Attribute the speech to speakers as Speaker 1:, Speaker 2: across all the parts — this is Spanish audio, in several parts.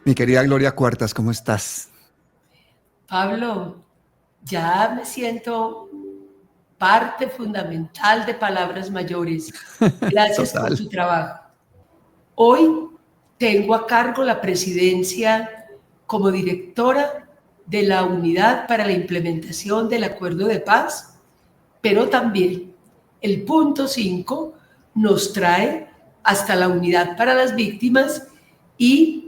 Speaker 1: Mi querida Gloria Cuartas, ¿cómo estás?
Speaker 2: Pablo, ya me siento parte fundamental de Palabras Mayores. Gracias por tu trabajo. Hoy tengo a cargo la presidencia como directora de la Unidad para la Implementación del Acuerdo de Paz, pero también el punto 5 nos trae hasta la Unidad para las Víctimas y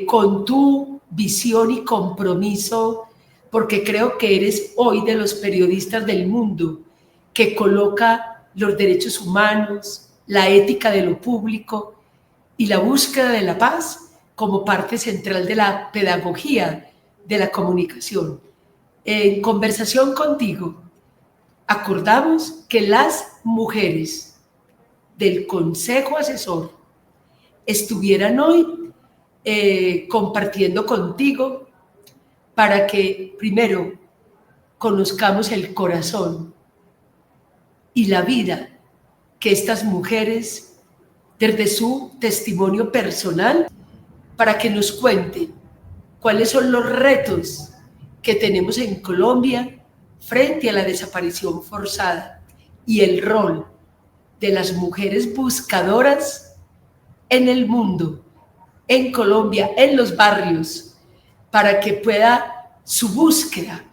Speaker 2: con tu visión y compromiso, porque creo que eres hoy de los periodistas del mundo que coloca los derechos humanos, la ética de lo público y la búsqueda de la paz como parte central de la pedagogía de la comunicación. En conversación contigo, acordamos que las mujeres del Consejo Asesor estuvieran hoy compartiendo contigo para que primero conozcamos el corazón y la vida que estas mujeres, desde su testimonio personal, para que nos cuenten cuáles son los retos que tenemos en Colombia frente a la desaparición forzada y el rol de las mujeres buscadoras en el mundo, en Colombia, en los barrios, para que pueda su búsqueda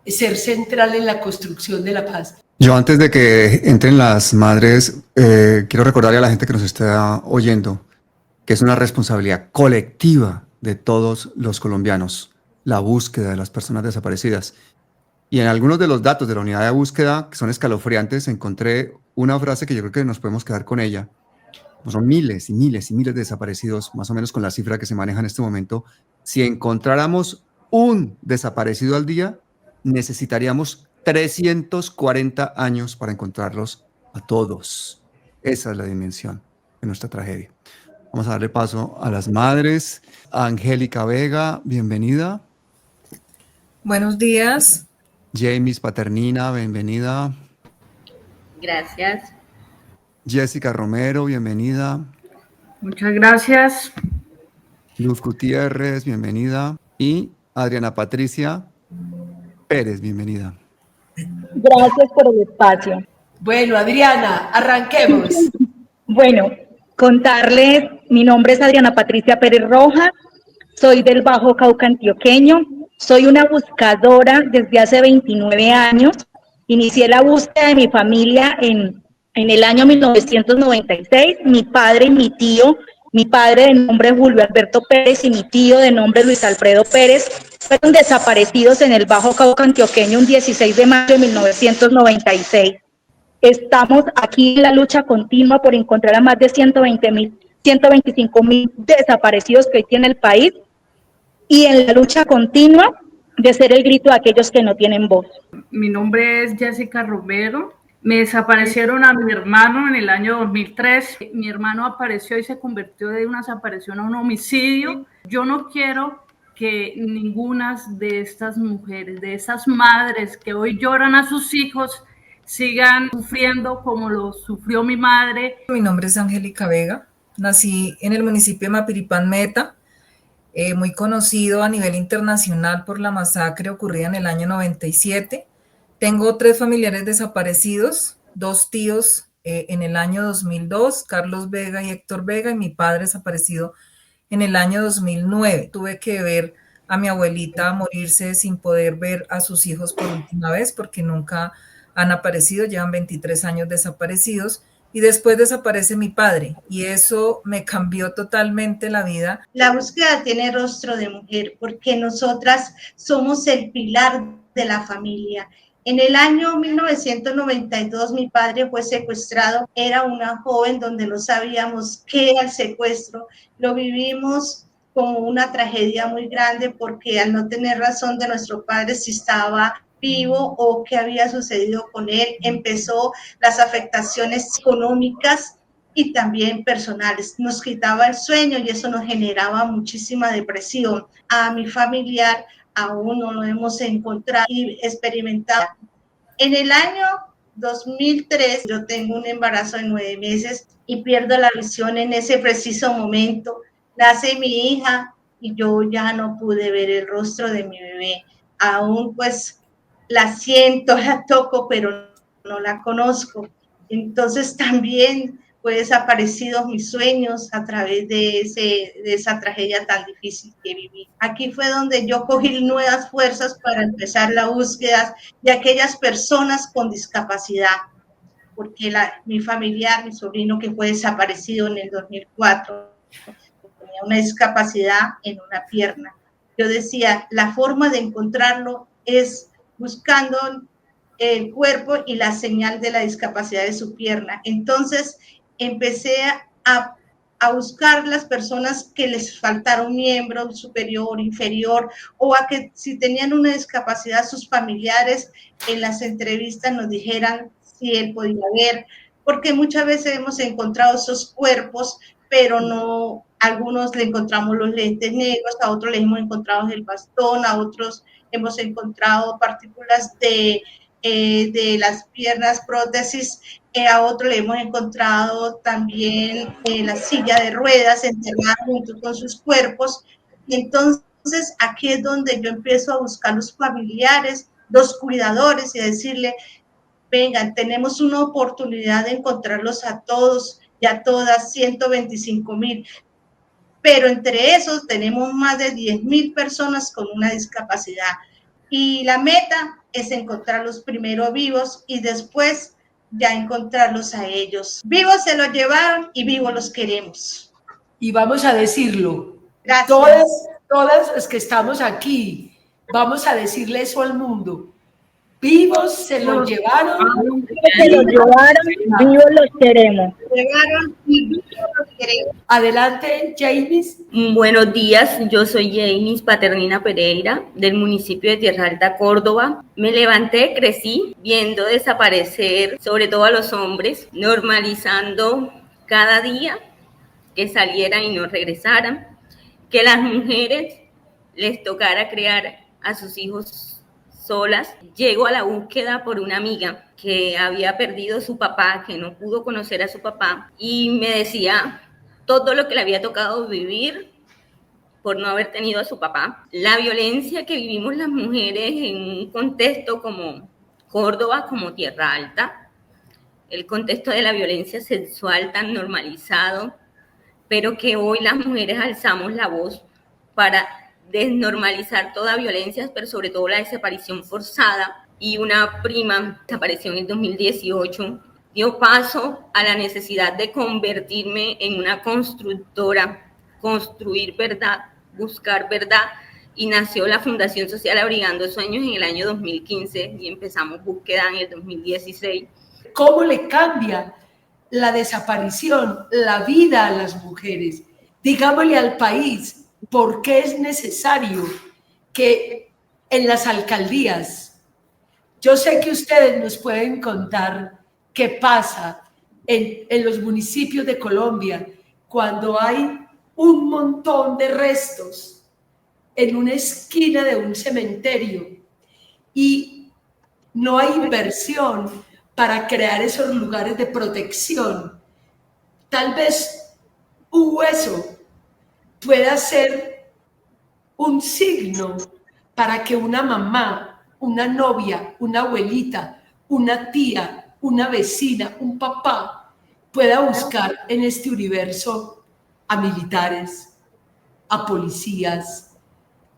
Speaker 2: ser central en la construcción de la paz.
Speaker 1: Yo antes de que entren las madres, quiero recordarle a la gente que nos está oyendo que es una responsabilidad colectiva de todos los colombianos, la búsqueda de las personas desaparecidas. Y en algunos de los datos de la unidad de búsqueda, que son escalofriantes, encontré una frase que yo creo que nos podemos quedar con ella. Son miles y miles y miles de desaparecidos, más o menos con la cifra que se maneja en este momento. Si encontráramos un desaparecido al día, necesitaríamos 340 años para encontrarlos a todos. Esa es la dimensión de nuestra tragedia. Vamos a darle paso a las madres. Angélica Vega, bienvenida.
Speaker 3: Buenos días.
Speaker 1: James Paternina, bienvenida.
Speaker 4: Gracias.
Speaker 1: Jessica Romero, bienvenida.
Speaker 3: Muchas gracias.
Speaker 1: Luz Gutiérrez, bienvenida. Y Adriana Patricia Pérez, bienvenida.
Speaker 5: Gracias por el espacio.
Speaker 2: Bueno, Adriana, arranquemos.
Speaker 5: Bueno, contarles, mi nombre es Adriana Patricia Pérez Rojas, soy del Bajo Cauca antioqueño, soy una buscadora desde hace 29 años, inicié la búsqueda de mi familia en el año 1996, mi padre y mi tío, mi padre de nombre Julio Alberto Pérez y mi tío de nombre Luis Alfredo Pérez, fueron desaparecidos en el Bajo Cauca antioqueño un 16 de mayo de 1996. Estamos aquí en la lucha continua por encontrar a más de 125.000 desaparecidos que hoy tiene el país y en la lucha continua de ser el grito de aquellos que no tienen voz.
Speaker 3: Mi nombre es Jessica Romero. Me desaparecieron a mi hermano en el año 2003. Mi hermano apareció y se convirtió de una desaparición a un homicidio. Yo no quiero que ninguna de estas mujeres, de esas madres que hoy lloran a sus hijos, sigan sufriendo como lo sufrió mi madre.
Speaker 6: Mi nombre es Angélica Vega, nací en el municipio de Mapiripán, Meta, muy conocido a nivel internacional por la masacre ocurrida en el año 97. Tengo 3 familiares desaparecidos, 2 tíos en el año 2002, Carlos Vega y Héctor Vega, y mi padre desaparecido en el año 2009. Tuve que ver a mi abuelita morirse sin poder ver a sus hijos por última vez porque nunca han aparecido, llevan 23 años desaparecidos, y después desaparece mi padre, y eso me cambió totalmente la vida.
Speaker 7: La búsqueda tiene rostro de mujer, porque nosotras somos el pilar de la familia. En el año 1992 mi padre fue secuestrado, era una joven donde no sabíamos qué era el secuestro, lo vivimos como una tragedia muy grande porque al no tener razón de nuestro padre si estaba vivo o qué había sucedido con él. Empezó las afectaciones económicas y también personales. Nos quitaba el sueño y eso nos generaba muchísima depresión. A mi familiar aún no lo hemos encontrado y experimentado. En el año 2003 yo tengo un embarazo de 9 meses y pierdo la visión en ese preciso momento. Nace mi hija y yo ya no pude ver el rostro de mi bebé. Aún pues la siento, la toco, pero no la conozco. Entonces también fue desaparecidos mis sueños a través de esa tragedia tan difícil que viví. Aquí fue donde yo cogí nuevas fuerzas para empezar la búsqueda de aquellas personas con discapacidad, porque mi familiar, mi sobrino que fue desaparecido en el 2004, tenía una discapacidad en una pierna. Yo decía, la forma de encontrarlo es buscando el cuerpo y la señal de la discapacidad de su pierna. Entonces empecé a buscar las personas que les faltara un miembro superior, inferior, o a que si tenían una discapacidad sus familiares en las entrevistas nos dijeran si él podía ver, porque muchas veces hemos encontrado esos cuerpos, pero no, a algunos le encontramos los lentes negros, a otros les hemos encontrado el bastón, a otros hemos encontrado partículas de las piernas, prótesis, a otro le hemos encontrado también la silla de ruedas enterrada junto con sus cuerpos. Entonces, aquí es donde yo empiezo a buscar los familiares, los cuidadores y a decirle, vengan, tenemos una oportunidad de encontrarlos a todos y a todas, 125,000. Pero entre esos tenemos más de 10,000 personas con una discapacidad. Y la meta es encontrarlos primero vivos y después ya encontrarlos a ellos. Vivos se los llevaron y vivos los queremos.
Speaker 2: Y vamos a decirlo.
Speaker 7: Gracias.
Speaker 2: Todas las que estamos aquí, vamos a decirle eso al mundo. Vivos se los llevaron.
Speaker 5: Se los llevaron, vivos los queremos.
Speaker 7: Llegaron y vivos los queremos.
Speaker 2: Adelante, Jainis.
Speaker 4: Buenos días, yo soy Jainis Paternina Pereira, del municipio de Tierra Alta, Córdoba. Me levanté, crecí viendo desaparecer, sobre todo a los hombres, normalizando cada día que salieran y no regresaran, que las mujeres les tocara criar a sus hijos solas. Llego a la búsqueda por una amiga que había perdido a su papá, que no pudo conocer a su papá, y me decía todo lo que le había tocado vivir por no haber tenido a su papá. La violencia que vivimos las mujeres en un contexto como Córdoba, como Tierra Alta, el contexto de la violencia sexual tan normalizado, pero que hoy las mujeres alzamos la voz para desnormalizar toda violencia, pero sobre todo la desaparición forzada. Y una prima desapareció en el 2018, dio paso a la necesidad de convertirme en una constructora, construir verdad, buscar verdad, y nació la Fundación Social Abrigando Sueños en el año 2015 y empezamos búsqueda en el 2016.
Speaker 2: ¿Cómo le cambia la desaparición, la vida a las mujeres? Digámosle al país por qué es necesario que en las alcaldías, yo sé que ustedes nos pueden contar qué pasa en los municipios de Colombia cuando hay un montón de restos en una esquina de un cementerio y no hay inversión para crear esos lugares de protección. Tal vez un hueso pueda ser un signo para que una mamá, una novia, una abuelita, una tía, una vecina, un papá pueda buscar en este universo a militares, a policías,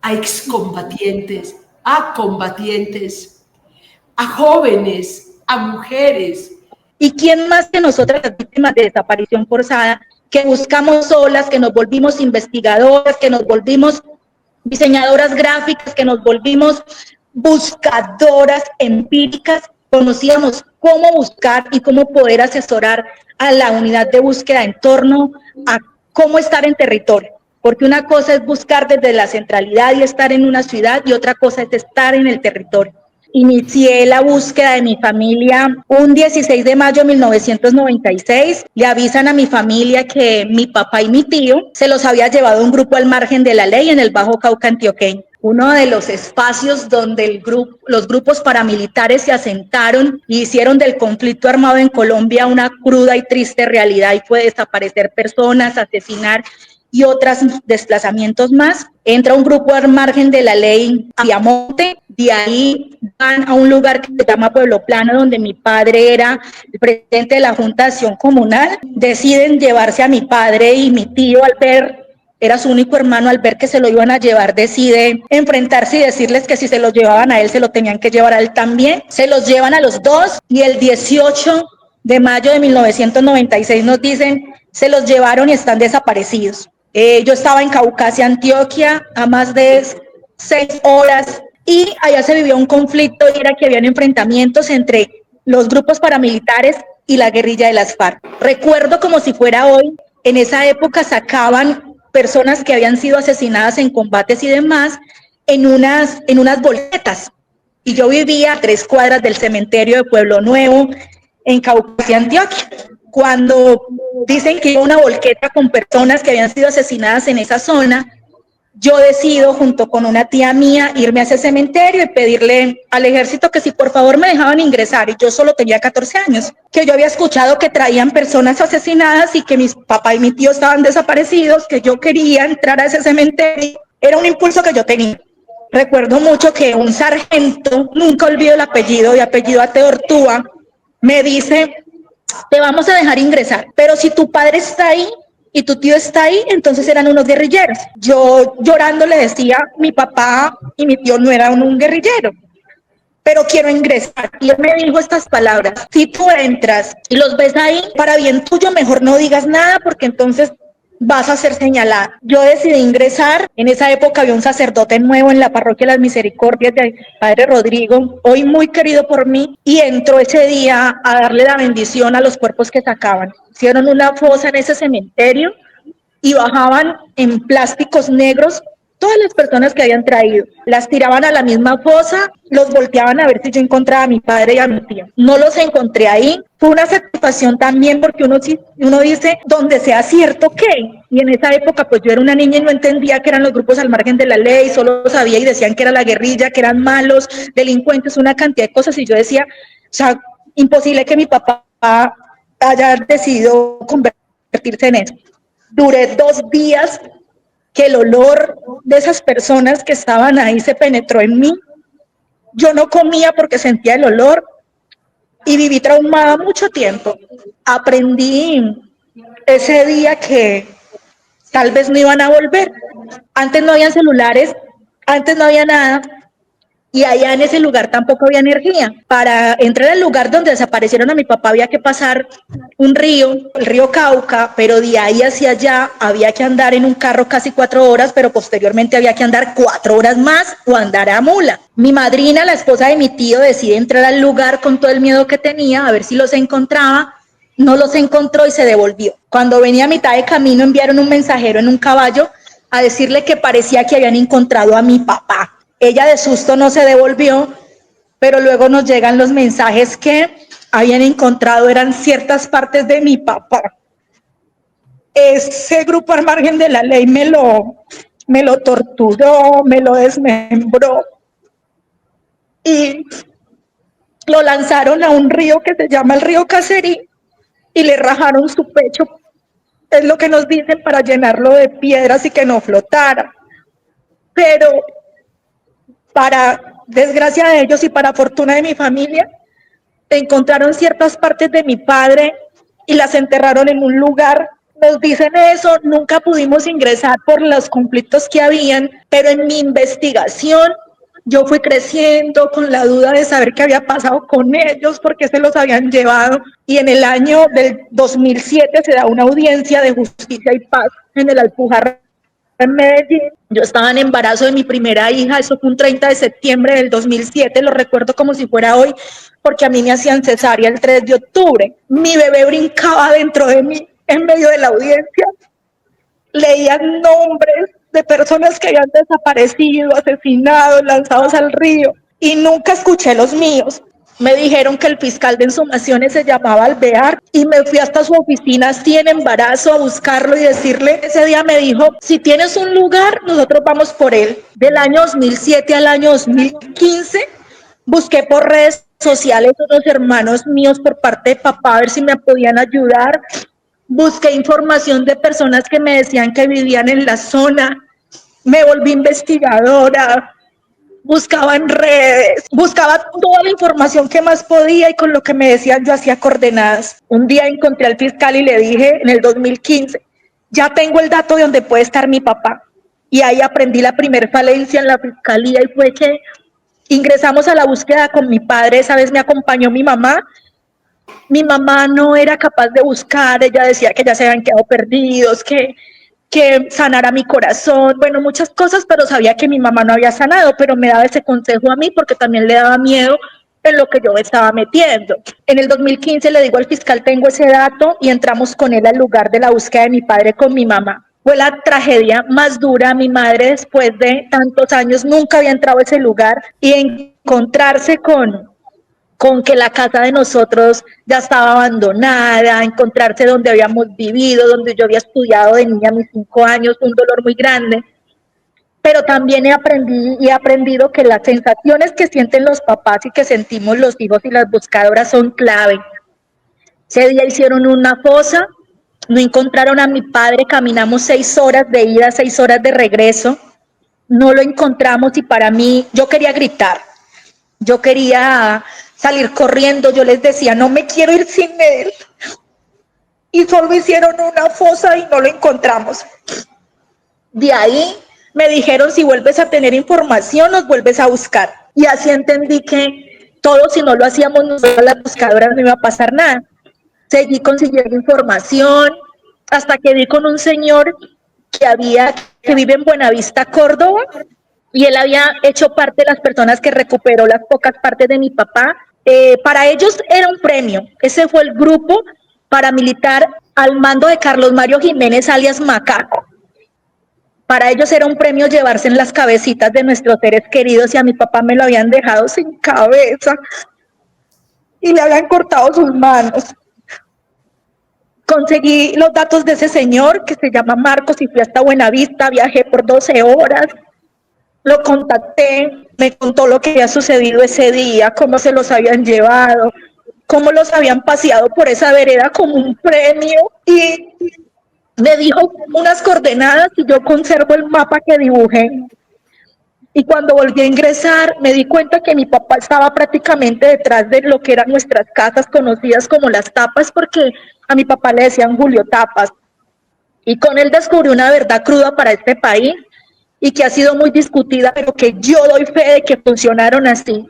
Speaker 2: a excombatientes, a combatientes, a jóvenes, a mujeres.
Speaker 5: ¿Y quién más que nosotras, las víctimas de desaparición forzada, que buscamos solas, que nos volvimos investigadoras, que nos volvimos diseñadoras gráficas, que nos volvimos buscadoras empíricas, conocíamos cómo buscar y cómo poder asesorar a la unidad de búsqueda en torno a cómo estar en territorio? Porque una cosa es buscar desde la centralidad y estar en una ciudad y otra cosa es estar en el territorio. Inicié la búsqueda de mi familia un 16 de mayo de 1996. Le avisan a mi familia que mi papá y mi tío se los había llevado un grupo al margen de la ley en el Bajo Cauca antioqueño. Uno de los espacios donde los grupos paramilitares se asentaron y hicieron del conflicto armado en Colombia una cruda y triste realidad, y fue desaparecer personas, asesinar y otros desplazamientos más. Entra un grupo al margen de la ley a Viamonte, de ahí van a un lugar que se llama Pueblo Plano, donde mi padre era el presidente de la Junta de Acción Comunal. Deciden llevarse a mi padre, y mi tío, al ver, era su único hermano, al ver que se lo iban a llevar, decide enfrentarse y decirles que si se los llevaban a él, se lo tenían que llevar a él también. Se los llevan a los dos, y el 18 de mayo de 1996 nos dicen, se los llevaron y están desaparecidos. Yo estaba en Caucasia, Antioquia, a más de 6 horas, y allá se vivió un conflicto, y era que habían enfrentamientos entre los grupos paramilitares y la guerrilla de las FARC. Recuerdo como si fuera hoy, en esa época sacaban personas que habían sido asesinadas en combates y demás en unas bolsetas, y yo vivía a 3 cuadras del cementerio de Pueblo Nuevo, en Caucasia, Antioquia. Cuando dicen que iba una volqueta con personas que habían sido asesinadas en esa zona, yo decido, junto con una tía mía, irme a ese cementerio y pedirle al ejército que si por favor me dejaban ingresar, y yo solo tenía 14 años, que yo había escuchado que traían personas asesinadas y que mi papá y mi tío estaban desaparecidos, que yo quería entrar a ese cementerio. Era un impulso que yo tenía. Recuerdo mucho que un sargento, nunca olvido el apellido, de apellido Ateortúa, me dice, te vamos a dejar ingresar, pero si tu padre está ahí y tu tío está ahí, entonces eran unos guerrilleros. Yo llorando le decía, mi papá y mi tío no eran un guerrillero, pero quiero ingresar. Y él me dijo estas palabras, si tú entras y los ves ahí, para bien tuyo, mejor no digas nada, porque entonces vas a ser señalada. Yo decidí ingresar. En esa época había un sacerdote nuevo en la parroquia de las Misericordias de Padre Rodrigo, hoy muy querido por mí, y entró ese día a darle la bendición a los cuerpos que sacaban. Hicieron una fosa en ese cementerio y bajaban en plásticos negros todas las personas que habían traído, las tiraban a la misma fosa, los volteaban a ver si yo encontraba a mi padre y a mi tío. No los encontré ahí. Fue una satisfacción también, porque uno dice, donde sea cierto que, y en esa época pues yo era una niña y no entendía que eran los grupos al margen de la ley, solo sabía y decían que era la guerrilla, que eran malos, delincuentes, una cantidad de cosas, y yo decía, o sea, imposible que mi papá haya decidido convertirse en eso. Duré 2 días que el olor de esas personas que estaban ahí se penetró en mí. Yo no comía porque sentía el olor y viví traumada mucho tiempo. Aprendí ese día que tal vez no iban a volver. Antes no habían celulares, antes no había nada, y allá en ese lugar tampoco había energía. Para entrar al lugar donde desaparecieron a mi papá había que pasar un río, el río Cauca, pero de ahí hacia allá había que andar en un carro casi 4 horas, pero posteriormente había que andar 4 horas más o andar a mula. Mi madrina, la esposa de mi tío, decide entrar al lugar con todo el miedo que tenía, a ver si los encontraba. No los encontró y se devolvió. Cuando venía a mitad de camino, enviaron un mensajero en un caballo a decirle que parecía que habían encontrado a mi papá. Ella de susto no se devolvió, pero luego nos llegan los mensajes que habían encontrado, eran ciertas partes de mi papá. Ese grupo al margen de la ley me lo torturó, me lo desmembró y lo lanzaron a un río que se llama el río Caserí y le rajaron su pecho, es lo que nos dicen, para llenarlo de piedras y que no flotara. Pero para desgracia de ellos y para fortuna de mi familia, encontraron ciertas partes de mi padre y las enterraron en un lugar. Nos dicen eso, nunca pudimos ingresar por los conflictos que habían, pero en mi investigación yo fui creciendo con la duda de saber qué había pasado con ellos, por qué se los habían llevado, y en el año del 2007 se da una audiencia de justicia y paz en el Alpujarra, en Medellín. Yo estaba en embarazo de mi primera hija, eso fue un 30 de septiembre del 2007, lo recuerdo como si fuera hoy, porque a mí me hacían cesárea el 3 de octubre. Mi bebé brincaba dentro de mí en medio de la audiencia, leían nombres de personas que habían desaparecido, asesinados, lanzados al río. y nunca escuché los míos. Me dijeron que el fiscal de exhumaciones se llamaba Alvear y me fui hasta su oficina así en embarazo a buscarlo y decirle, ese día me dijo, si tienes un lugar, nosotros vamos por él. Del año 2007 al año 2015, busqué por redes sociales a unos hermanos míos por parte de papá a ver si me podían ayudar. Busqué información de personas que me decían que vivían en la zona. Me volví investigadora. Buscaba en redes, buscaba toda la información que más podía y con lo que me decían yo hacía coordenadas. Un día encontré al fiscal y le dije en el 2015, ya tengo el dato de donde puede estar mi papá. Y ahí aprendí la primer falencia en la fiscalía y fue que ingresamos a la búsqueda con mi padre. Esa vez me acompañó mi mamá. Mi mamá no era capaz de buscar, ella decía que ya se habían quedado perdidos, que sanara mi corazón, bueno, muchas cosas, pero sabía que mi mamá no había sanado, pero me daba ese consejo a mí porque también le daba miedo en lo que yo me estaba metiendo. En el 2015 le digo al fiscal, tengo ese dato, y entramos con él al lugar de la búsqueda de mi padre con mi mamá. Fue la tragedia más dura. Mi madre, después de tantos años, nunca había entrado a ese lugar, y encontrarse con que la casa de nosotros ya estaba abandonada, encontrarse donde habíamos vivido, donde yo había estudiado de niña a mis 5 años, un dolor muy grande. Pero también he aprendido que las sensaciones que sienten los papás y que sentimos los hijos y las buscadoras son clave. Ese día hicieron una fosa, no encontraron a mi padre, caminamos 6 horas de ida, 6 horas de regreso, no lo encontramos, y para mí, yo quería gritar, yo quería salir corriendo, yo les decía, no me quiero ir sin él. Y solo hicieron una fosa y no lo encontramos. De ahí me dijeron, si vuelves a tener información, nos vuelves a buscar. Y así entendí que todo, si no lo hacíamos nosotros las buscadoras, no iba a pasar nada. Seguí consiguiendo información hasta que vi con un señor que vive en Buenavista, Córdoba, y él había hecho parte de las personas que recuperó las pocas partes de mi papá. Para ellos era un premio. Ese fue el grupo paramilitar al mando de Carlos Mario Jiménez, alias Macaco. Para ellos era un premio llevarse en las cabecitas de nuestros seres queridos, y a mi papá me lo habían dejado sin cabeza y le habían cortado sus manos. Conseguí los datos de ese señor que se llama Marcos y fui hasta Buenavista, viajé por 12 horas. Lo contacté, me contó lo que había sucedido ese día, cómo se los habían llevado, cómo los habían paseado por esa vereda como un premio, y me dijo unas coordenadas y yo conservo el mapa que dibujé. Y cuando volví a ingresar me di cuenta que mi papá estaba prácticamente detrás de lo que eran nuestras casas conocidas como Las Tapas, porque a mi papá le decían Julio Tapas. Y con él descubrí una verdad cruda para este país, y que ha sido muy discutida, pero que yo doy fe de que funcionaron así.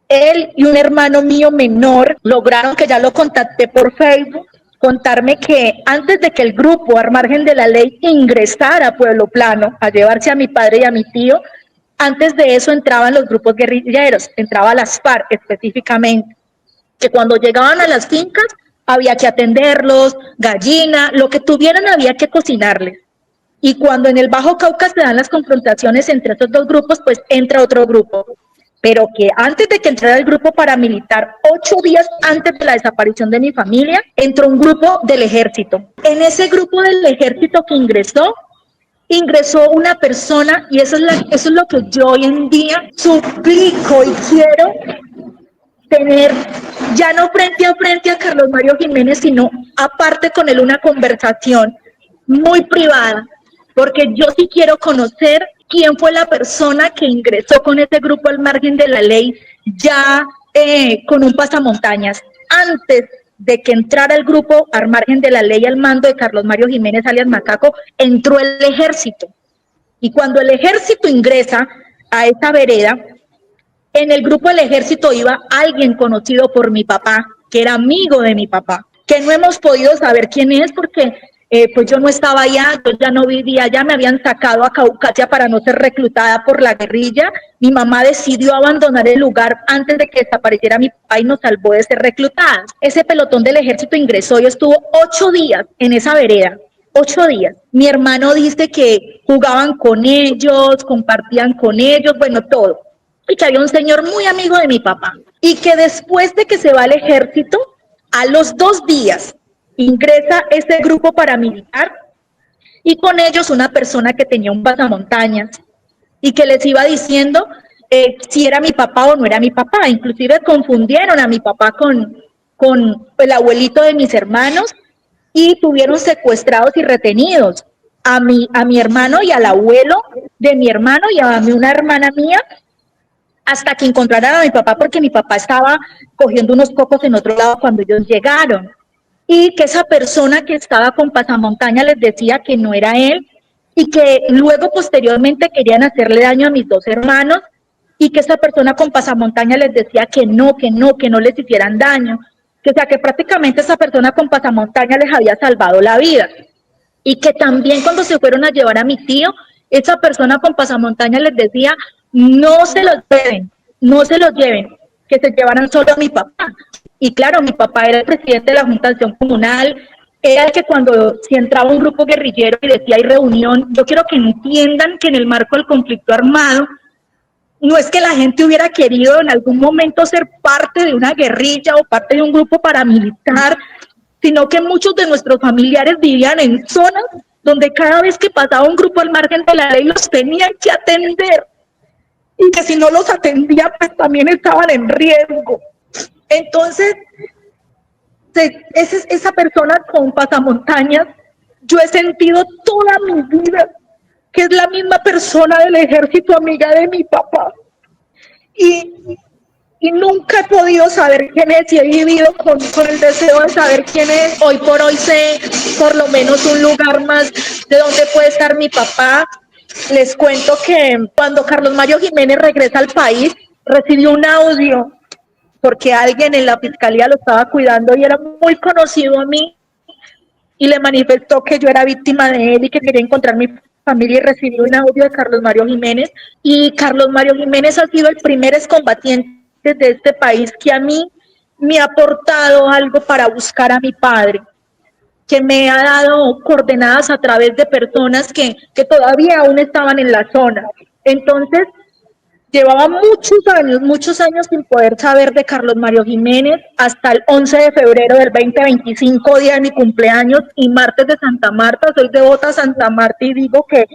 Speaker 5: Él y un hermano mío menor lograron, que ya lo contacté por Facebook, contarme que antes de que el grupo Al Margen de la Ley ingresara a Pueblo Plano a llevarse a mi padre y a mi tío, antes de eso entraban los grupos guerrilleros, entraba las FARC específicamente, que cuando llegaban a las fincas había que atenderlos, gallina, lo que tuvieran había que cocinarles. Y cuando en el Bajo Cauca se dan las confrontaciones entre estos dos grupos, pues entra otro grupo. Pero que antes de que entrara el grupo paramilitar, 8 días antes de la desaparición de mi familia, entró un grupo del ejército. En ese grupo del ejército que ingresó una persona, y eso es lo que yo hoy en día suplico y quiero tener, ya no frente a Carlos Mario Jiménez, sino aparte con él una conversación muy privada, porque yo sí quiero conocer quién fue la persona que ingresó con ese grupo Al Margen de la Ley, ya con un pasamontañas. Antes de que entrara el grupo Al Margen de la Ley al mando de Carlos Mario Jiménez, alias Macaco, entró el ejército. Y cuando el ejército ingresa a esa vereda, en el grupo del ejército iba alguien conocido por mi papá, que era amigo de mi papá, que no hemos podido saber quién es porque pues yo no estaba allá, yo ya no vivía allá, me habían sacado a Caucasia para no ser reclutada por la guerrilla. Mi mamá decidió abandonar el lugar antes de que desapareciera mi papá y nos salvó de ser reclutadas. Ese pelotón del ejército ingresó y estuvo 8 días en esa vereda. 8 días. Mi hermano dice que jugaban con ellos, compartían con ellos, bueno, todo. y que había un señor muy amigo de mi papá y que después de que se va al ejército, a los 2 días ingresa ese grupo paramilitar y con ellos una persona que tenía un pasamontañas y que les iba diciendo si era mi papá o no era mi papá. Inclusive confundieron a mi papá con el abuelito de mis hermanos y tuvieron secuestrados y retenidos a mi hermano y al abuelo de mi hermano y a mí, una hermana mía, hasta que encontraran a mi papá, porque mi papá estaba cogiendo unos cocos en otro lado cuando ellos llegaron. Y que esa persona que estaba con pasamontaña les decía que no era él y que luego posteriormente querían hacerle daño a mis 2 hermanos y que esa persona con pasamontaña les decía que no les hicieran daño. Que, o sea, que prácticamente esa persona con pasamontaña les había salvado la vida. Y que también cuando se fueron a llevar a mi tío, esa persona con pasamontaña les decía, no se los lleven, no se los lleven, que se llevaran solo a mi papá. Y claro, mi papá era el presidente de la Junta de Acción Comunal, era el que cuando si entraba un grupo guerrillero y decía hay reunión, yo quiero que entiendan que en el marco del conflicto armado, no es que la gente hubiera querido en algún momento ser parte de una guerrilla o parte de un grupo paramilitar, sino que muchos de nuestros familiares vivían en zonas donde cada vez que pasaba un grupo al margen de la ley los tenían que atender y que si no los atendían pues también estaban en riesgo. Entonces, esa persona con pasamontañas, yo he sentido toda mi vida que es la misma persona del ejército, amiga de mi papá. Y nunca he podido saber quién es y he vivido con el deseo de saber quién es. Hoy por hoy sé por lo menos un lugar más de dónde puede estar mi papá. Les cuento que cuando Carlos Mario Jiménez regresa al país, recibió un audio porque alguien en la fiscalía lo estaba cuidando y era muy conocido a mí y le manifestó que yo era víctima de él y que quería encontrar mi familia y recibí un audio de Carlos Mario Jiménez. Y Carlos Mario Jiménez ha sido el primer excombatiente de este país que a mí me ha aportado algo para buscar a mi padre, que me ha dado coordenadas a través de personas que todavía aún estaban en la zona. Entonces, llevaba muchos años sin poder saber de Carlos Mario Jiménez hasta el 11 de febrero del 2025, día de mi cumpleaños y martes de Santa Marta. Soy devota a Santa Marta y digo que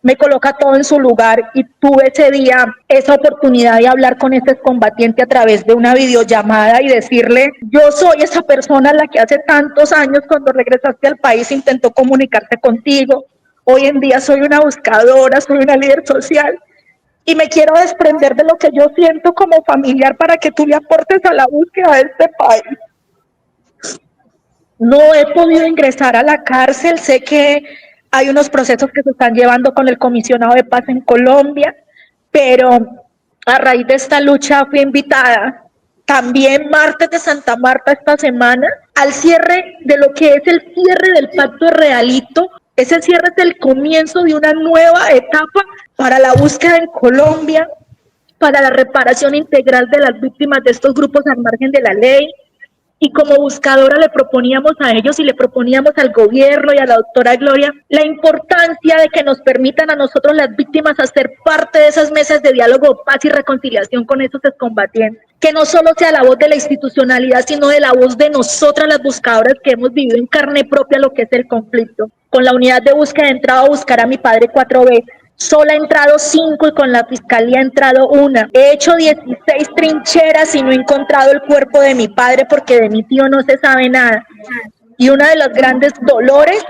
Speaker 5: me coloca todo en su lugar y tuve ese día esa oportunidad de hablar con este combatiente a través de una videollamada y decirle, yo soy esa persona a la que hace tantos años cuando regresaste al país intentó comunicarse contigo. Hoy en día soy una buscadora, soy una líder social y me quiero desprender de lo que yo siento como familiar para que tú le aportes a la búsqueda de este país. No he podido ingresar a la cárcel, sé que hay unos procesos que se están llevando con el comisionado de paz en Colombia, pero a raíz de esta lucha fui invitada también martes de Santa Marta esta semana al cierre de lo que es el cierre del pacto de Realito. Ese cierre es el comienzo de una nueva etapa para la búsqueda en Colombia, para la reparación integral de las víctimas de estos grupos al margen de la ley. Y como buscadora le proponíamos a ellos y le proponíamos al gobierno y a la doctora Gloria la importancia de que nos permitan a nosotros las víctimas hacer parte de esas mesas de diálogo, paz y reconciliación con esos excombatientes. Que no solo sea la voz de la institucionalidad, sino de la voz de nosotras las buscadoras que hemos vivido en carne propia lo que es el conflicto. Con la unidad de búsqueda he entrado a buscar a mi padre 4 veces. Sola he entrado 5 y con la fiscalía he entrado 1. He hecho 16 trincheras y no he encontrado el cuerpo de mi padre porque de mi tío no se sabe nada. Y uno de los grandes dolores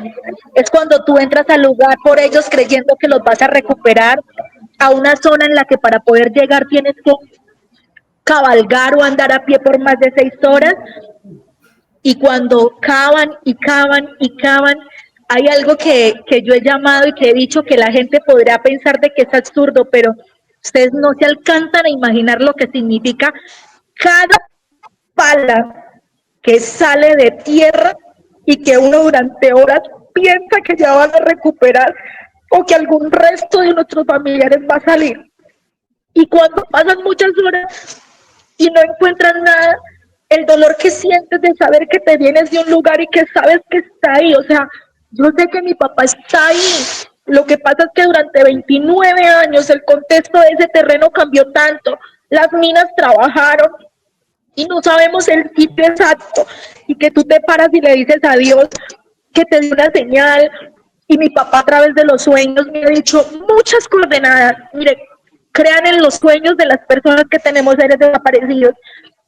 Speaker 5: es cuando tú entras al lugar por ellos creyendo que los vas a recuperar a una zona en la que para poder llegar tienes que cabalgar o andar a pie por más de 6 horas. Y cuando cavan y cavan y cavan, hay algo que yo he llamado y que he dicho que la gente podrá pensar de que es absurdo, pero ustedes no se alcanzan a imaginar lo que significa cada pala que sale de tierra y que uno durante horas piensa que ya van a recuperar o que algún resto de nuestros familiares va a salir. Y cuando pasan muchas horas y no encuentran nada, el dolor que sientes de saber que te vienes de un lugar y que sabes que está ahí, o sea, yo sé que mi papá está ahí, Lo que pasa es que durante 29 años el contexto de ese terreno cambió tanto, las minas trabajaron y no sabemos el sitio exacto, y que tú te paras y le dices a Dios que te dio una señal, y mi papá a través de los sueños me ha dicho muchas coordenadas. Mire, crean en los sueños de las personas que tenemos seres desaparecidos.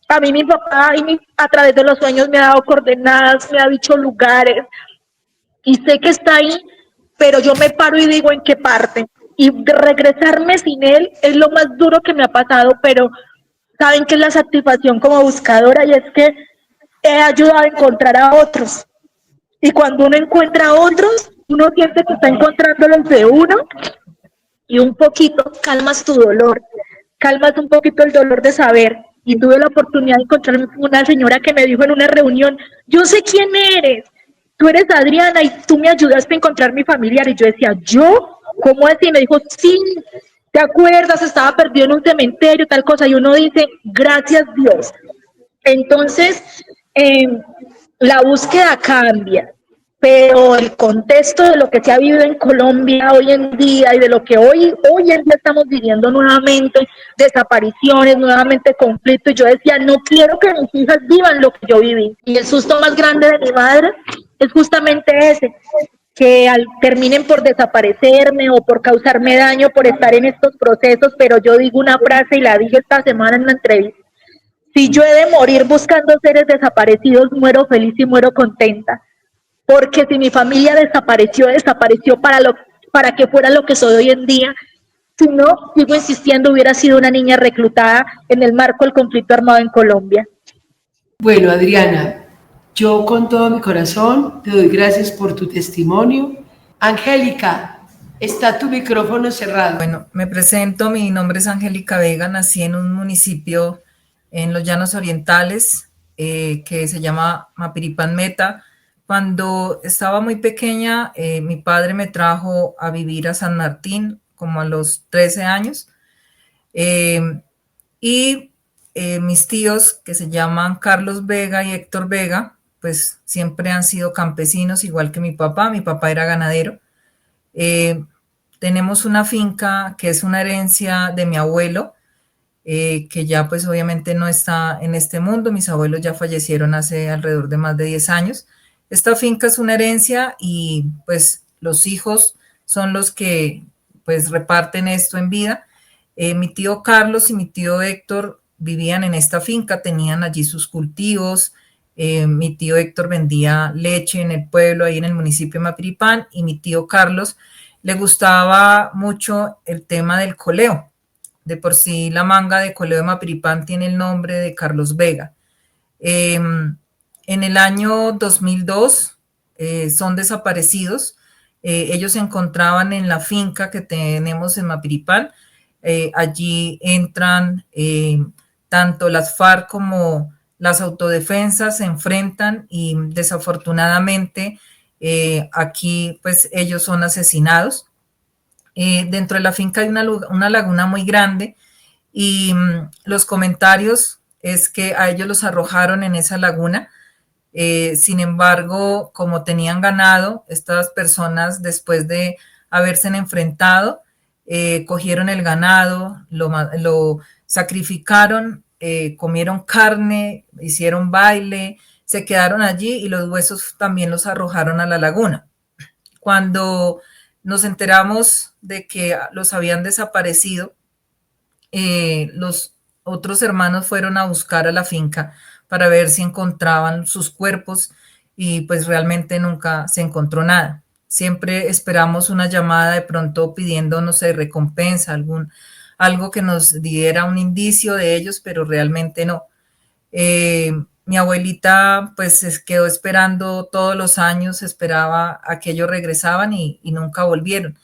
Speaker 5: A mí mi papá a través de los sueños me ha dado coordenadas, me ha dicho lugares, y sé que está ahí, pero yo me paro y digo en qué parte. Y regresarme sin él es lo más duro que me ha pasado, pero saben que es la satisfacción como buscadora, y es que he ayudado a encontrar a otros. Y cuando uno encuentra a otros, uno siente que está encontrando los de uno, y un poquito calmas tu dolor, calmas un poquito el dolor de saber. Y tuve la oportunidad de encontrarme con una señora que me dijo en una reunión, yo sé quién eres, tú eres Adriana y tú me ayudaste a encontrar mi familiar. Y yo decía, ¿yo? ¿Cómo así? Y me dijo, sí, ¿te acuerdas? Estaba perdido en un cementerio, tal cosa. Y uno dice, gracias Dios. Entonces, la búsqueda cambia, pero el contexto de lo que se ha vivido en Colombia hoy en día y de lo que hoy en día estamos viviendo nuevamente, desapariciones, nuevamente conflictos. Yo decía, no quiero que mis hijas vivan lo que yo viví. Y el susto más grande de mi madre es justamente ese, que terminen por desaparecerme o por causarme daño por estar en estos procesos. Pero yo digo una frase y la dije esta semana en una entrevista: si yo he de morir buscando seres desaparecidos, muero feliz y muero contenta. Porque si mi familia desapareció para que fuera lo que soy hoy en día. Si no, sigo insistiendo, hubiera sido una niña reclutada en el marco del conflicto armado en Colombia.
Speaker 2: Bueno, Adriana, yo con todo mi corazón te doy gracias por tu testimonio. Angélica, está tu micrófono cerrado.
Speaker 6: Bueno, me presento, mi nombre es Angélica Vega, nací en un municipio en los Llanos Orientales que se llama Mapiripán Meta. Cuando estaba muy pequeña, mi padre me trajo a vivir a San Martín como a los 13 años. Mis tíos, que se llaman Carlos Vega y Héctor Vega, pues siempre han sido campesinos, igual que mi papá. Mi papá era ganadero. Tenemos una finca que es una herencia de mi abuelo, que ya pues obviamente no está en este mundo. Mis abuelos ya fallecieron hace alrededor de más de 10 años. Esta finca es una herencia y pues los hijos son los que pues reparten esto en vida. Mi tío Carlos y mi tío Héctor vivían en esta finca, tenían allí sus cultivos. Mi tío Héctor vendía leche en el pueblo, ahí en el municipio de Mapiripán, y mi tío Carlos le gustaba mucho el tema del coleo. De por sí la manga de coleo de Mapiripán tiene el nombre de Carlos Vega. En el año 2002 son desaparecidos. Ellos se encontraban en la finca que tenemos en Mapiripán. Allí entran tanto las FARC como las autodefensas, se enfrentan y desafortunadamente aquí pues ellos son asesinados. Dentro de la finca hay una laguna muy grande y los comentarios es que a ellos los arrojaron en esa laguna. Sin embargo, como tenían ganado, estas personas, después de haberse enfrentado, cogieron el ganado, lo sacrificaron, comieron carne, hicieron baile, se quedaron allí y los huesos también los arrojaron a la laguna. Cuando nos enteramos de que los habían desaparecido, los otros hermanos fueron a buscar a la finca para ver si encontraban sus cuerpos y pues realmente nunca se encontró nada. Siempre esperamos una llamada de pronto pidiendo, no sé, recompensa, algo que nos diera un indicio de ellos, pero realmente no. Mi abuelita pues quedó esperando todos los años, esperaba a que ellos regresaban y nunca volvieron.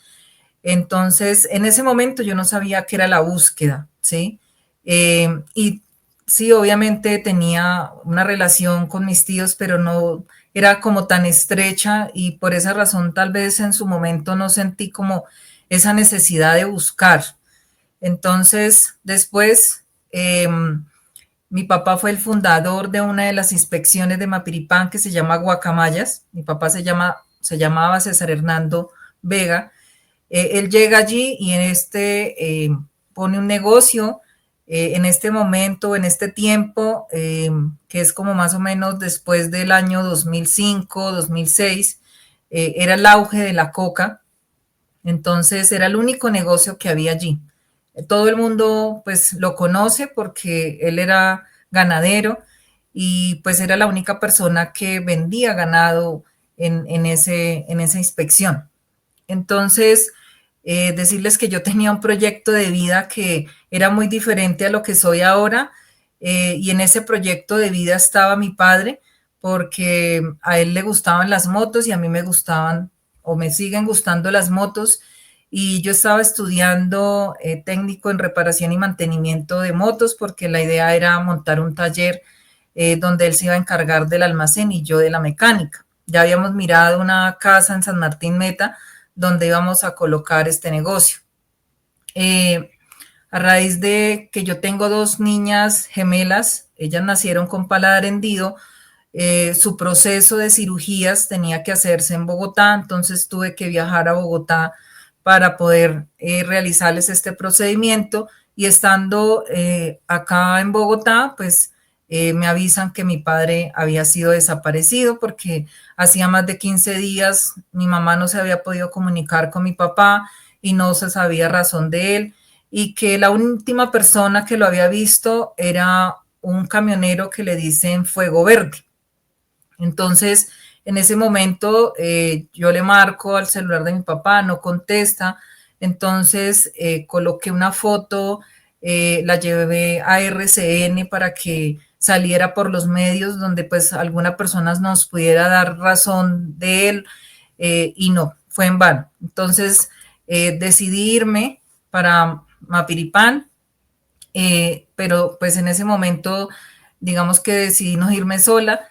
Speaker 6: Entonces, en ese momento yo no sabía qué era la búsqueda, ¿sí? Y sí, obviamente tenía una relación con mis tíos, pero no era como tan estrecha y por esa razón tal vez en su momento no sentí como esa necesidad de buscar. Entonces, después, mi papá fue el fundador de una de las inspecciones de Mapiripán que se llama Guacamayas. Mi papá se llamaba César Hernando Vega. Él llega allí y pone un negocio. En este momento, en este tiempo, que es como más o menos después del año 2005, 2006, era el auge de la coca. Entonces era el único negocio que había allí. Todo el mundo pues lo conoce porque él era ganadero y pues era la única persona que vendía ganado en esa inspección. Entonces, decirles que yo tenía un proyecto de vida que era muy diferente a lo que soy ahora, y en ese proyecto de vida estaba mi padre, porque a él le gustaban las motos y a mí me gustaban o me siguen gustando las motos, y yo estaba estudiando técnico en reparación y mantenimiento de motos porque la idea era montar un taller donde él se iba a encargar del almacén y yo de la mecánica. Ya habíamos mirado una casa en San Martín Meta donde íbamos a colocar este negocio. A raíz de que yo tengo 2 niñas gemelas, ellas nacieron con paladar hendido, su proceso de cirugías tenía que hacerse en Bogotá, entonces tuve que viajar a Bogotá para poder realizarles este procedimiento, y estando acá en Bogotá, pues me avisan que mi padre había sido desaparecido porque hacía más de 15 días mi mamá no se había podido comunicar con mi papá y no se sabía razón de él, y que la última persona que lo había visto era un camionero que le dicen Fuego Verde. Entonces, en ese momento yo le marco al celular de mi papá, no contesta, entonces coloqué una foto, la llevé a RCN para que saliera por los medios donde pues alguna persona nos pudiera dar razón de él, y no, fue en vano. Entonces decidí irme para Mapiripán, pero pues en ese momento digamos que decidí no irme sola.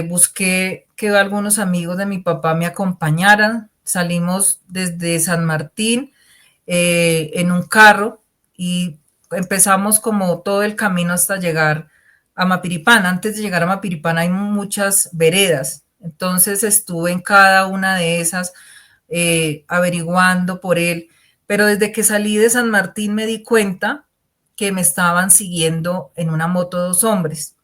Speaker 6: Busqué que algunos amigos de mi papá me acompañaran, salimos desde San Martín en un carro y empezamos como todo el camino hasta llegar a Mapiripán. Antes de llegar a Mapiripán hay muchas veredas, entonces estuve en cada una de esas averiguando por él, pero desde que salí de San Martín me di cuenta que me estaban siguiendo en una moto 2 hombres.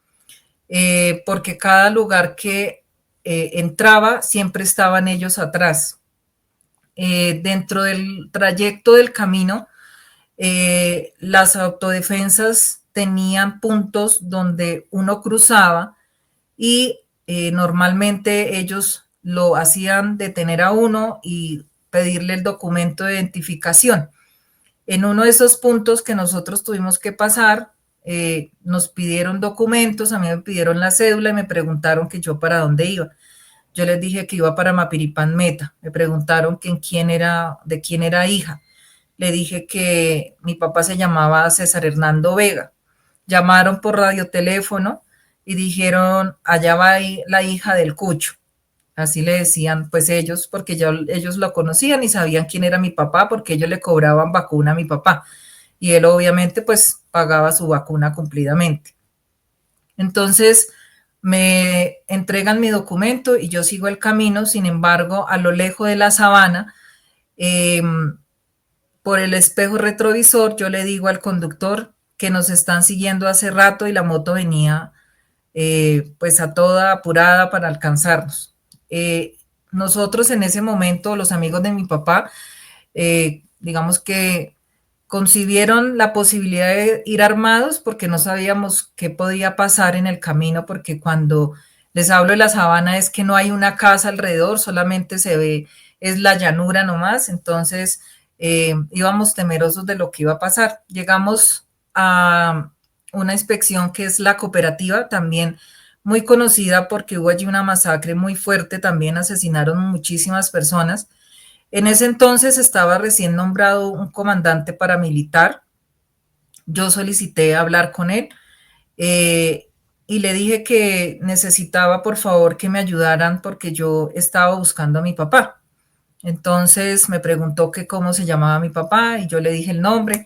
Speaker 6: Porque cada lugar que entraba siempre estaban ellos atrás. Dentro del trayecto del camino, las autodefensas tenían puntos donde uno cruzaba y normalmente ellos lo hacían detener a uno y pedirle el documento de identificación. En uno de esos puntos que nosotros tuvimos que pasar, nos pidieron documentos, a mí me pidieron la cédula y me preguntaron que yo para dónde iba. Yo les dije que iba para Mapiripán Meta. Me preguntaron que de quién era hija. Le dije que mi papá se llamaba César Hernando Vega. Llamaron por radioteléfono y dijeron, allá va la hija del Cucho. Así le decían pues ellos, porque ya ellos lo conocían y sabían quién era mi papá, porque ellos le cobraban vacuna a mi papá. Y él obviamente pues pagaba su vacuna cumplidamente. Entonces me entregan mi documento y yo sigo el camino. Sin embargo, a lo lejos de la sabana, por el espejo retrovisor, yo le digo al conductor que nos están siguiendo hace rato y la moto venía pues a toda apurada para alcanzarnos. Nosotros en ese momento, los amigos de mi papá, digamos que concibieron la posibilidad de ir armados porque no sabíamos qué podía pasar en el camino, porque cuando les hablo de la sabana es que no hay una casa alrededor, solamente se ve, es la llanura nomás, entonces íbamos temerosos de lo que iba a pasar. Llegamos a una inspección que es la cooperativa, también muy conocida porque hubo allí una masacre muy fuerte, también asesinaron muchísimas personas. En ese entonces estaba recién nombrado un comandante paramilitar. Yo solicité hablar con él y le dije que necesitaba por favor que me ayudaran porque yo estaba buscando a mi papá. Entonces me preguntó que cómo se llamaba mi papá y yo le dije el nombre.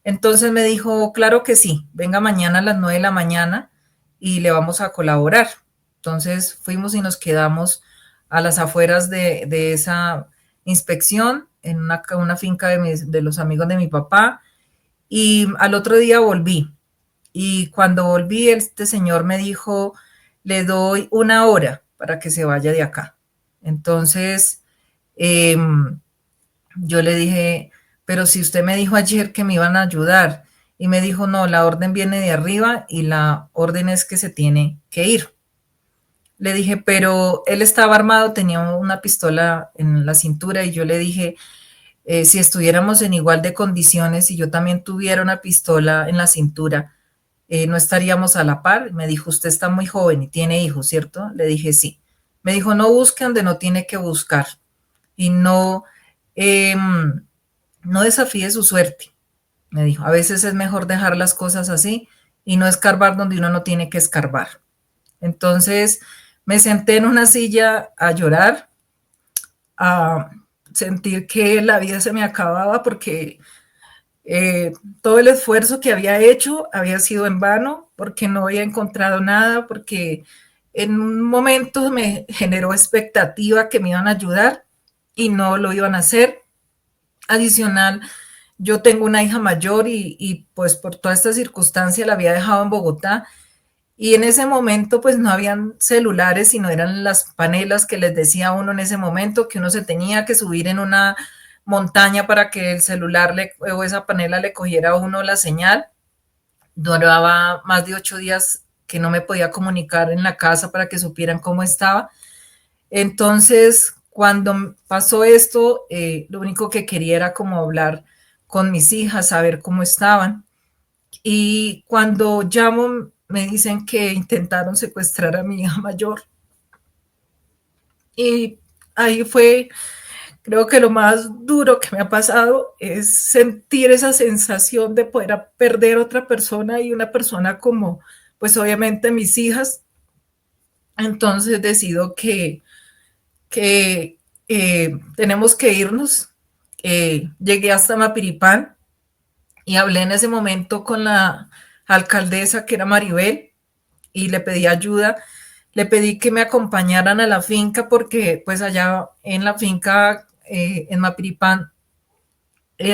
Speaker 6: Entonces me dijo, claro que sí, venga mañana a las 9 de la mañana y le vamos a colaborar. Entonces fuimos y nos quedamos a las afueras de esa inspección. en una finca de los amigos de mi papá, y al otro día volví. Y cuando volví, este señor me dijo, le doy 1 hora para que se vaya de acá. Entonces, yo le dije, pero si usted me dijo ayer que me iban a ayudar, y me dijo, no, la orden viene de arriba y la orden es que se tiene que ir. Le dije, pero él estaba armado, tenía una pistola en la cintura, y yo le dije, si estuviéramos en igual de condiciones y yo también tuviera una pistola en la cintura, no estaríamos a la par. Me dijo, usted está muy joven y tiene hijos, ¿cierto? Le dije, sí. Me dijo, no busque donde no tiene que buscar y no desafíe su suerte. Me dijo, a veces es mejor dejar las cosas así y no escarbar donde uno no tiene que escarbar. Entonces me senté en una silla a llorar, a sentir que la vida se me acababa porque todo el esfuerzo que había hecho había sido en vano, porque no había encontrado nada, porque en un momento me generó expectativa que me iban a ayudar y no lo iban a hacer. Adicional, yo tengo una hija mayor y pues por toda esta circunstancia la había dejado en Bogotá, y en ese momento pues no habían celulares, sino eran las panelas que les decía a uno en ese momento, que uno se tenía que subir en una montaña para que el celular o esa panela le cogiera a uno la señal. Duraba más de 8 días que no me podía comunicar en la casa para que supieran cómo estaba. Entonces, cuando pasó esto, lo único que quería era como hablar con mis hijas, saber cómo estaban. Y cuando llamo, me dicen que intentaron secuestrar a mi hija mayor. Y ahí fue, creo que lo más duro que me ha pasado es sentir esa sensación de poder perder otra persona, y una persona como, pues obviamente mis hijas. Entonces decido que tenemos que irnos. Llegué hasta Mapiripán y hablé en ese momento con la alcaldesa, que era Maribel, y le pedí ayuda. Le pedí que me acompañaran a la finca porque pues allá en la finca, en Mapiripán,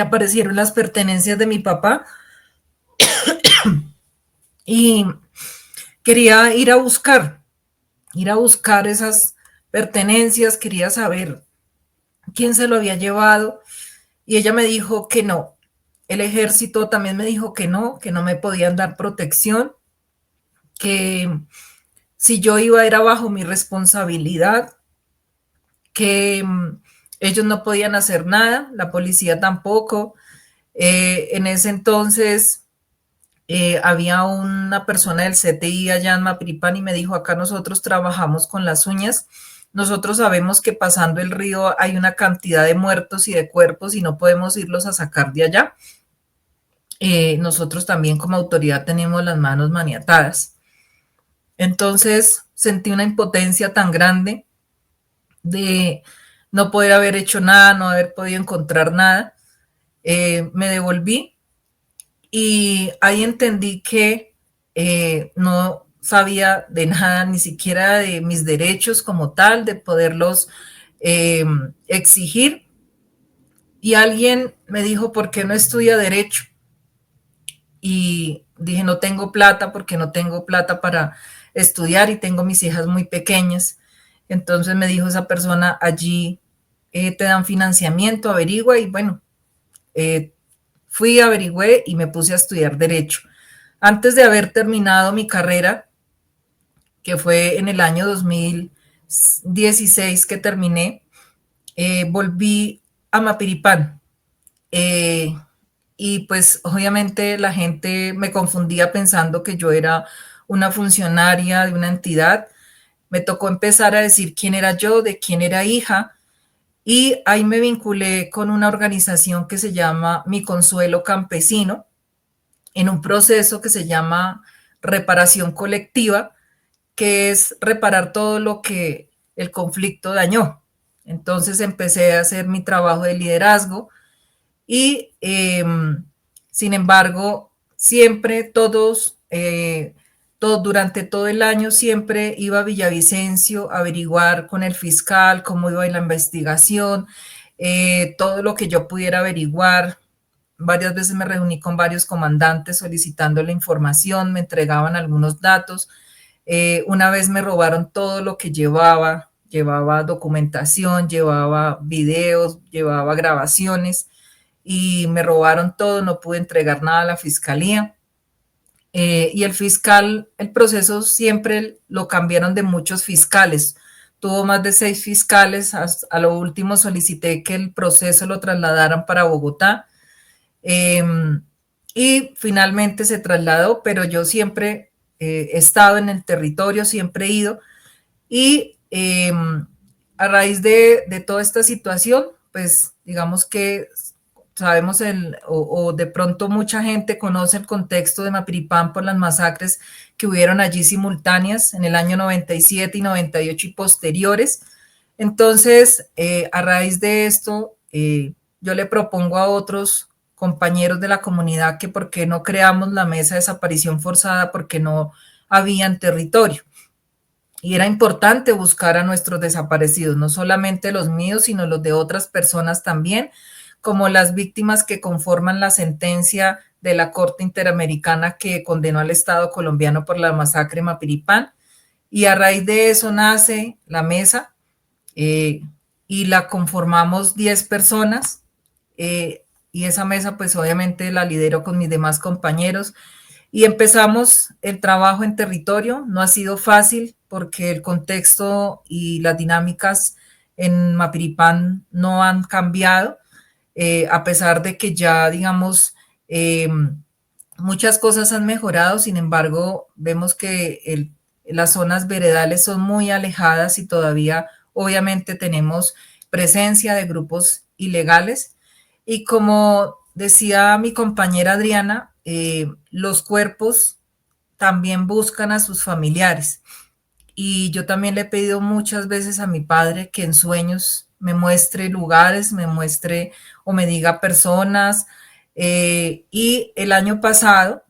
Speaker 6: aparecieron las pertenencias de mi papá y quería ir a buscar esas pertenencias, quería saber quién se lo había llevado, y ella me dijo que no. El ejército también me dijo que no me podían dar protección, que si yo iba era bajo mi responsabilidad, que ellos no podían hacer nada, la policía tampoco. En ese entonces había una persona del CTI allá en Mapiripán y me dijo, acá nosotros trabajamos con las uñas, nosotros sabemos que pasando el río hay una cantidad de muertos y de cuerpos y no podemos irlos a sacar de allá. Nosotros también como autoridad tenemos las manos maniatadas. Entonces sentí una impotencia tan grande de no poder haber hecho nada, no haber podido encontrar nada. Me devolví y ahí entendí que no sabía de nada, ni siquiera de mis derechos como tal, de poderlos exigir. Y alguien me dijo, ¿por qué no estudia derecho? Y dije, no tengo plata, porque no tengo plata para estudiar y tengo mis hijas muy pequeñas. Entonces me dijo esa persona, allí te dan financiamiento, averigua. Y bueno, fui, averigüé y me puse a estudiar derecho. Antes de haber terminado mi carrera, que fue en el año 2016 que terminé, volví a Mapiripán. Y pues obviamente la gente me confundía pensando que yo era una funcionaria de una entidad. Me tocó empezar a decir quién era yo, de quién era hija, y ahí me vinculé con una organización que se llama Mi Consuelo Campesino, en un proceso que se llama reparación colectiva, que es reparar todo lo que el conflicto dañó. Entonces empecé a hacer mi trabajo de liderazgo y, sin embargo, siempre durante todo el año siempre iba a Villavicencio a averiguar con el fiscal cómo iba la investigación, todo lo que yo pudiera averiguar. Varias veces me reuní con varios comandantes solicitando la información, me entregaban algunos datos. Una vez me robaron todo lo que llevaba documentación, llevaba videos, llevaba grabaciones y me robaron todo, no pude entregar nada a la fiscalía. Y el fiscal, el proceso siempre lo cambiaron de muchos fiscales. Tuvo más de 6 fiscales. A lo último solicité que el proceso lo trasladaran para Bogotá. Y finalmente se trasladó, pero yo siempre he estado en el territorio, siempre he ido. Y a raíz de toda esta situación, pues digamos que sabemos o de pronto mucha gente conoce el contexto de Mapiripán por las masacres que hubieron allí simultáneas en el año 97 y 98 y posteriores. Entonces, a raíz de esto, yo le propongo a otros compañeros de la comunidad que por qué no creamos la mesa de desaparición forzada, porque no habían territorio. Y era importante buscar a nuestros desaparecidos, no solamente los míos, sino los de otras personas también, como las víctimas que conforman la sentencia de la Corte Interamericana que condenó al Estado colombiano por la masacre de Mapiripán. Y a raíz de eso nace la mesa y la conformamos 10 personas. Y esa mesa pues obviamente la lidero con mis demás compañeros. Y empezamos el trabajo en territorio. No ha sido fácil porque el contexto y las dinámicas en Mapiripán no han cambiado. A pesar de que ya, digamos, muchas cosas han mejorado, sin embargo, vemos que las zonas veredales son muy alejadas y todavía, obviamente, tenemos presencia de grupos ilegales. Y como decía mi compañera Adriana, los cuerpos también buscan a sus familiares. Y yo también le he pedido muchas veces a mi padre que en sueños me muestre lugares, me muestre o me diga personas. Y el año pasado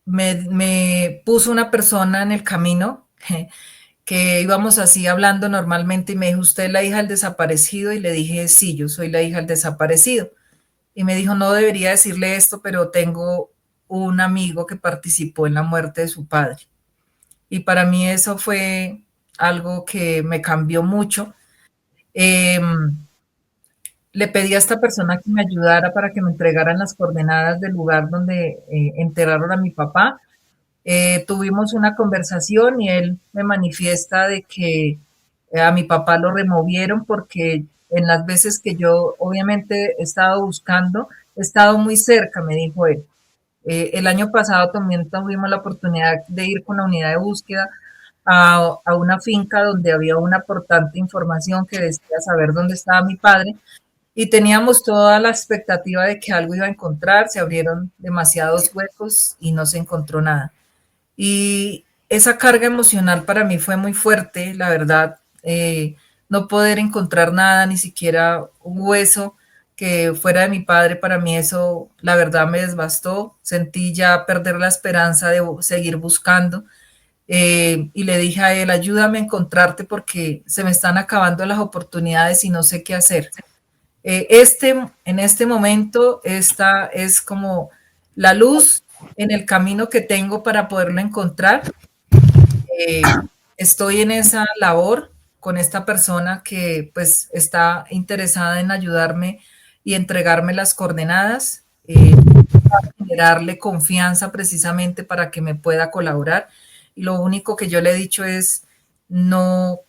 Speaker 6: me puso una persona en el camino que íbamos así hablando normalmente y me dijo, ¿usted es la hija del desaparecido? Y le dije, sí, yo soy la hija del desaparecido. Y me dijo, no debería decirle esto, pero tengo un amigo que participó en la muerte de su padre. Y para mí eso fue algo que me cambió mucho. Le pedí a esta persona que me ayudara para que me entregaran las coordenadas del lugar donde enterraron a mi papá. Tuvimos una conversación y él me manifiesta de que a mi papá lo removieron porque en las veces que yo obviamente he estado buscando, he estado muy cerca, me dijo él. El año pasado también tuvimos la oportunidad de ir con la unidad de búsqueda a una finca donde había una importante información que decía saber dónde estaba mi padre y teníamos toda la expectativa de que algo iba a encontrar, se abrieron demasiados huecos y no se encontró nada. Y esa carga emocional para mí fue muy fuerte, la verdad, no poder encontrar nada, ni siquiera un hueso que fuera de mi padre, para mí eso, la verdad, me devastó, sentí ya perder la esperanza de seguir buscando, y le dije a él, ayúdame a encontrarte porque se me están acabando las oportunidades y no sé qué hacer. En este momento, esta es como la luz en el camino que tengo para poderlo encontrar. Estoy en esa labor con esta persona que pues está interesada en ayudarme y entregarme las coordenadas, para generarle confianza precisamente para que me pueda colaborar. Y lo único que yo le he dicho es, no,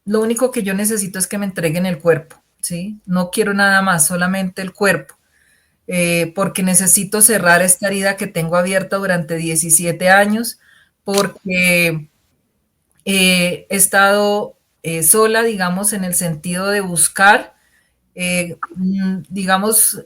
Speaker 6: lo único que yo necesito es que me entreguen el cuerpo, ¿sí? No quiero nada más, solamente el cuerpo. Porque necesito cerrar esta herida que tengo abierta durante 17 años, porque he estado sola, digamos, en el sentido de buscar, digamos,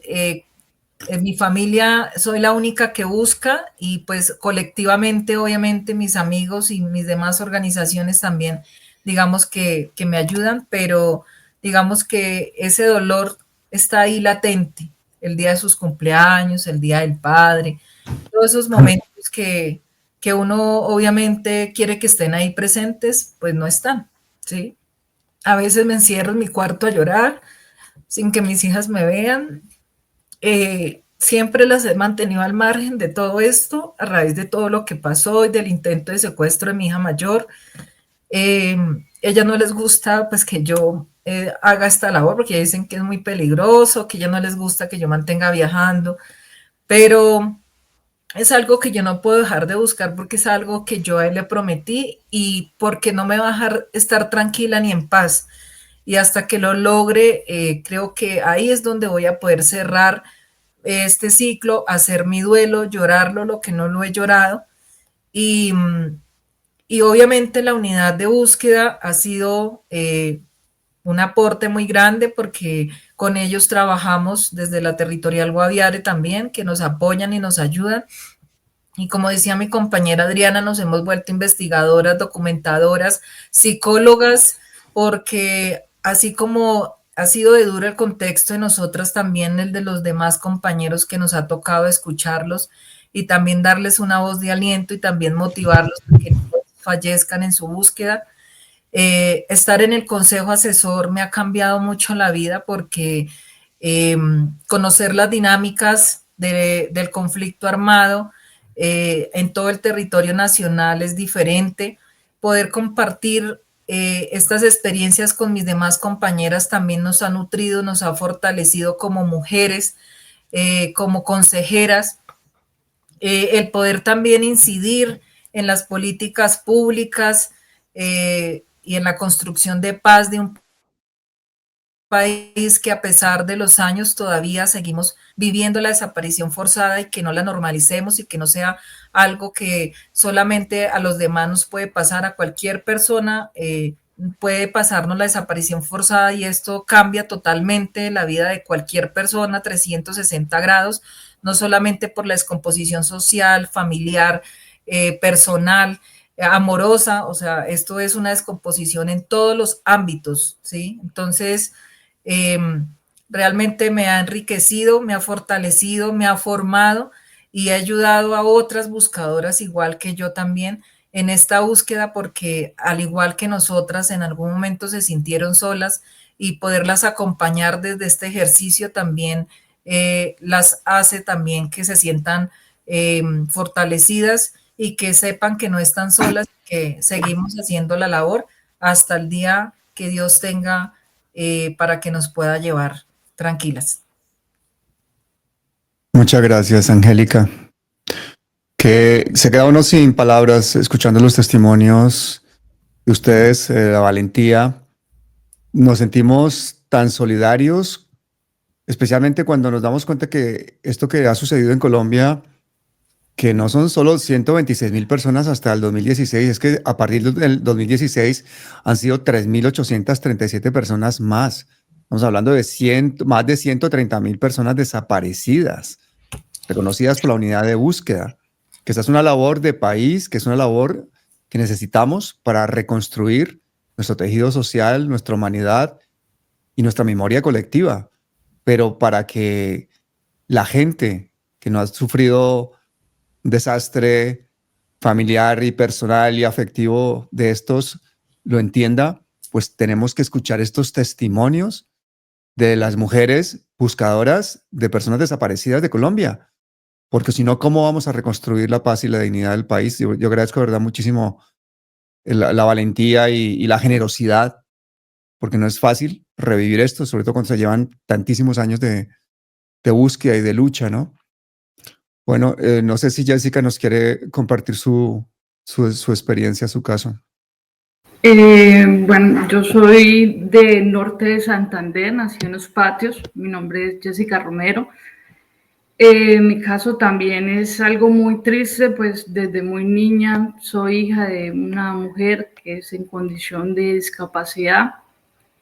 Speaker 6: en mi familia soy la única que busca y pues colectivamente, obviamente, mis amigos y mis demás organizaciones también, digamos que me ayudan, pero digamos que ese dolor está ahí latente, el día de sus cumpleaños, el día del padre, todos esos momentos que uno obviamente quiere que estén ahí presentes, pues no están, ¿sí? A veces me encierro en mi cuarto a llorar sin que mis hijas me vean. Siempre las he mantenido al margen de todo esto a raíz de todo lo que pasó y del intento de secuestro de mi hija mayor. Ella no les gusta pues que yo haga esta labor porque dicen que es muy peligroso, que ya no les gusta que yo mantenga viajando, pero es algo que yo no puedo dejar de buscar porque es algo que yo a él le prometí y porque no me va a dejar estar tranquila ni en paz. Y hasta que lo logre, creo que ahí es donde voy a poder cerrar este ciclo, hacer mi duelo, llorarlo, lo que no lo he llorado. Y, y obviamente la unidad de búsqueda ha sido un aporte muy grande porque con ellos trabajamos desde la Territorial Guaviare también, que nos apoyan y nos ayudan. Y como decía mi compañera Adriana, nos hemos vuelto investigadoras, documentadoras, psicólogas, porque así como ha sido de duro el contexto de nosotras, también el de los demás compañeros que nos ha tocado escucharlos y también darles una voz de aliento y también motivarlos a que no fallezcan en su búsqueda. Estar en el consejo asesor me ha cambiado mucho la vida porque conocer las dinámicas del conflicto armado en todo el territorio nacional es diferente. Poder compartir estas experiencias con mis demás compañeras también nos ha nutrido, nos ha fortalecido como mujeres, como consejeras. El poder también incidir en las políticas públicas y en la construcción de paz de un país que a pesar de los años todavía seguimos viviendo la desaparición forzada y que no la normalicemos y que no sea algo que solamente a los demás nos puede pasar, a cualquier persona puede pasarnos la desaparición forzada y esto cambia totalmente la vida de cualquier persona, 360 grados, no solamente por la descomposición social, familiar, personal, amorosa, o sea, esto es una descomposición en todos los ámbitos, ¿sí? Entonces, realmente me ha enriquecido, me ha fortalecido, me ha formado y ha ayudado a otras buscadoras igual que yo también en esta búsqueda porque al igual que nosotras en algún momento se sintieron solas y poderlas acompañar desde este ejercicio también las hace también que se sientan fortalecidas y que sepan que no están solas, que seguimos haciendo la labor hasta el día que Dios tenga para que nos pueda llevar tranquilas.
Speaker 1: Muchas gracias, Angélica. Que se queda uno sin palabras escuchando los testimonios de ustedes, la valentía. Nos sentimos tan solidarios, especialmente cuando nos damos cuenta que esto que ha sucedido en Colombia, que no son solo 126.000 personas hasta el 2016, es que a partir del 2016 han sido 3.837 personas más. Estamos hablando de más de 130.000 personas desaparecidas, reconocidas por la unidad de búsqueda, que esta es una labor de país, que es una labor que necesitamos para reconstruir nuestro tejido social, nuestra humanidad y nuestra memoria colectiva. Pero para que la gente que no ha sufrido un desastre familiar y personal y afectivo de estos lo entienda, pues tenemos que escuchar estos testimonios de las mujeres buscadoras de personas desaparecidas de Colombia, porque si no, ¿cómo vamos a reconstruir la paz y la dignidad del país? Yo agradezco de verdad muchísimo la valentía y la generosidad, porque no es fácil revivir esto, sobre todo cuando se llevan tantísimos años de búsqueda y de lucha, ¿no? Bueno, no sé si Jessica nos quiere compartir su experiencia, su caso.
Speaker 3: Bueno, yo soy del norte de Santander, nací en Los Patios, mi nombre es Jessica Romero. Mi caso también es algo muy triste, pues desde muy niña soy hija de una mujer que es en condición de discapacidad.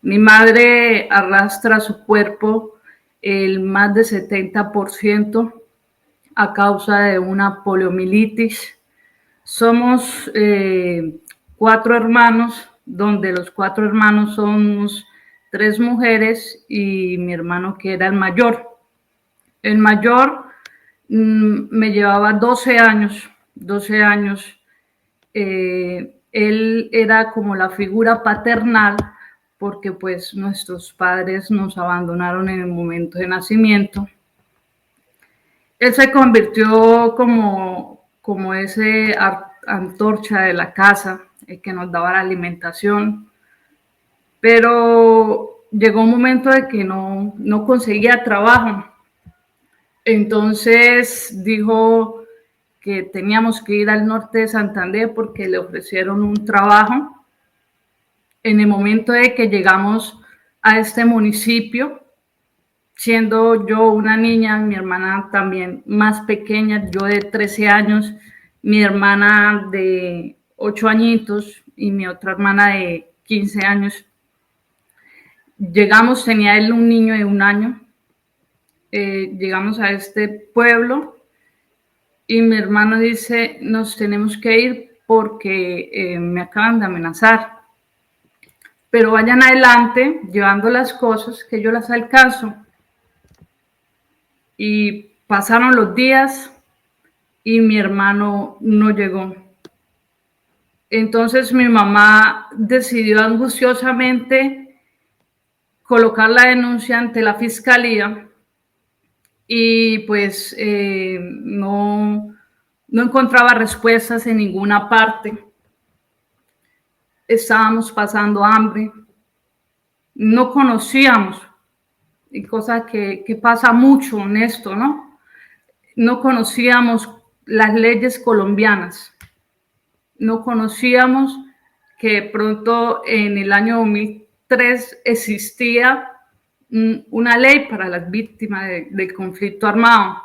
Speaker 3: Mi madre arrastra su cuerpo el más de 70% a causa de una poliomielitis. Somos 4 hermanos, donde los 4 hermanos somos 3 mujeres y mi hermano que era el mayor. El mayor me llevaba 12 años. Él era como la figura paternal porque pues nuestros padres nos abandonaron en el momento de nacimiento. Él se convirtió como ese antorcha de la casa, el que nos daba la alimentación, pero llegó un momento de que no conseguía trabajo. Entonces dijo que teníamos que ir al norte de Santander porque le ofrecieron un trabajo. En el momento de que llegamos a este municipio, siendo yo una niña, mi hermana también más pequeña, yo de 13 años, mi hermana de 8 añitos y mi otra hermana de 15 años. Llegamos, tenía él un niño de 1 año. Llegamos a este pueblo y mi hermano dice, nos tenemos que ir porque me acaban de amenazar. Pero vayan adelante llevando las cosas que yo las alcanzo. Y pasaron los días y mi hermano no llegó. Entonces mi mamá decidió angustiosamente colocar la denuncia ante la fiscalía y pues no encontraba respuestas en ninguna parte. Estábamos pasando hambre, no conocíamos, y cosa que pasa mucho en esto, ¿no? No conocíamos las leyes colombianas, no conocíamos que pronto en el año 2003 existía una ley para las víctimas del conflicto armado.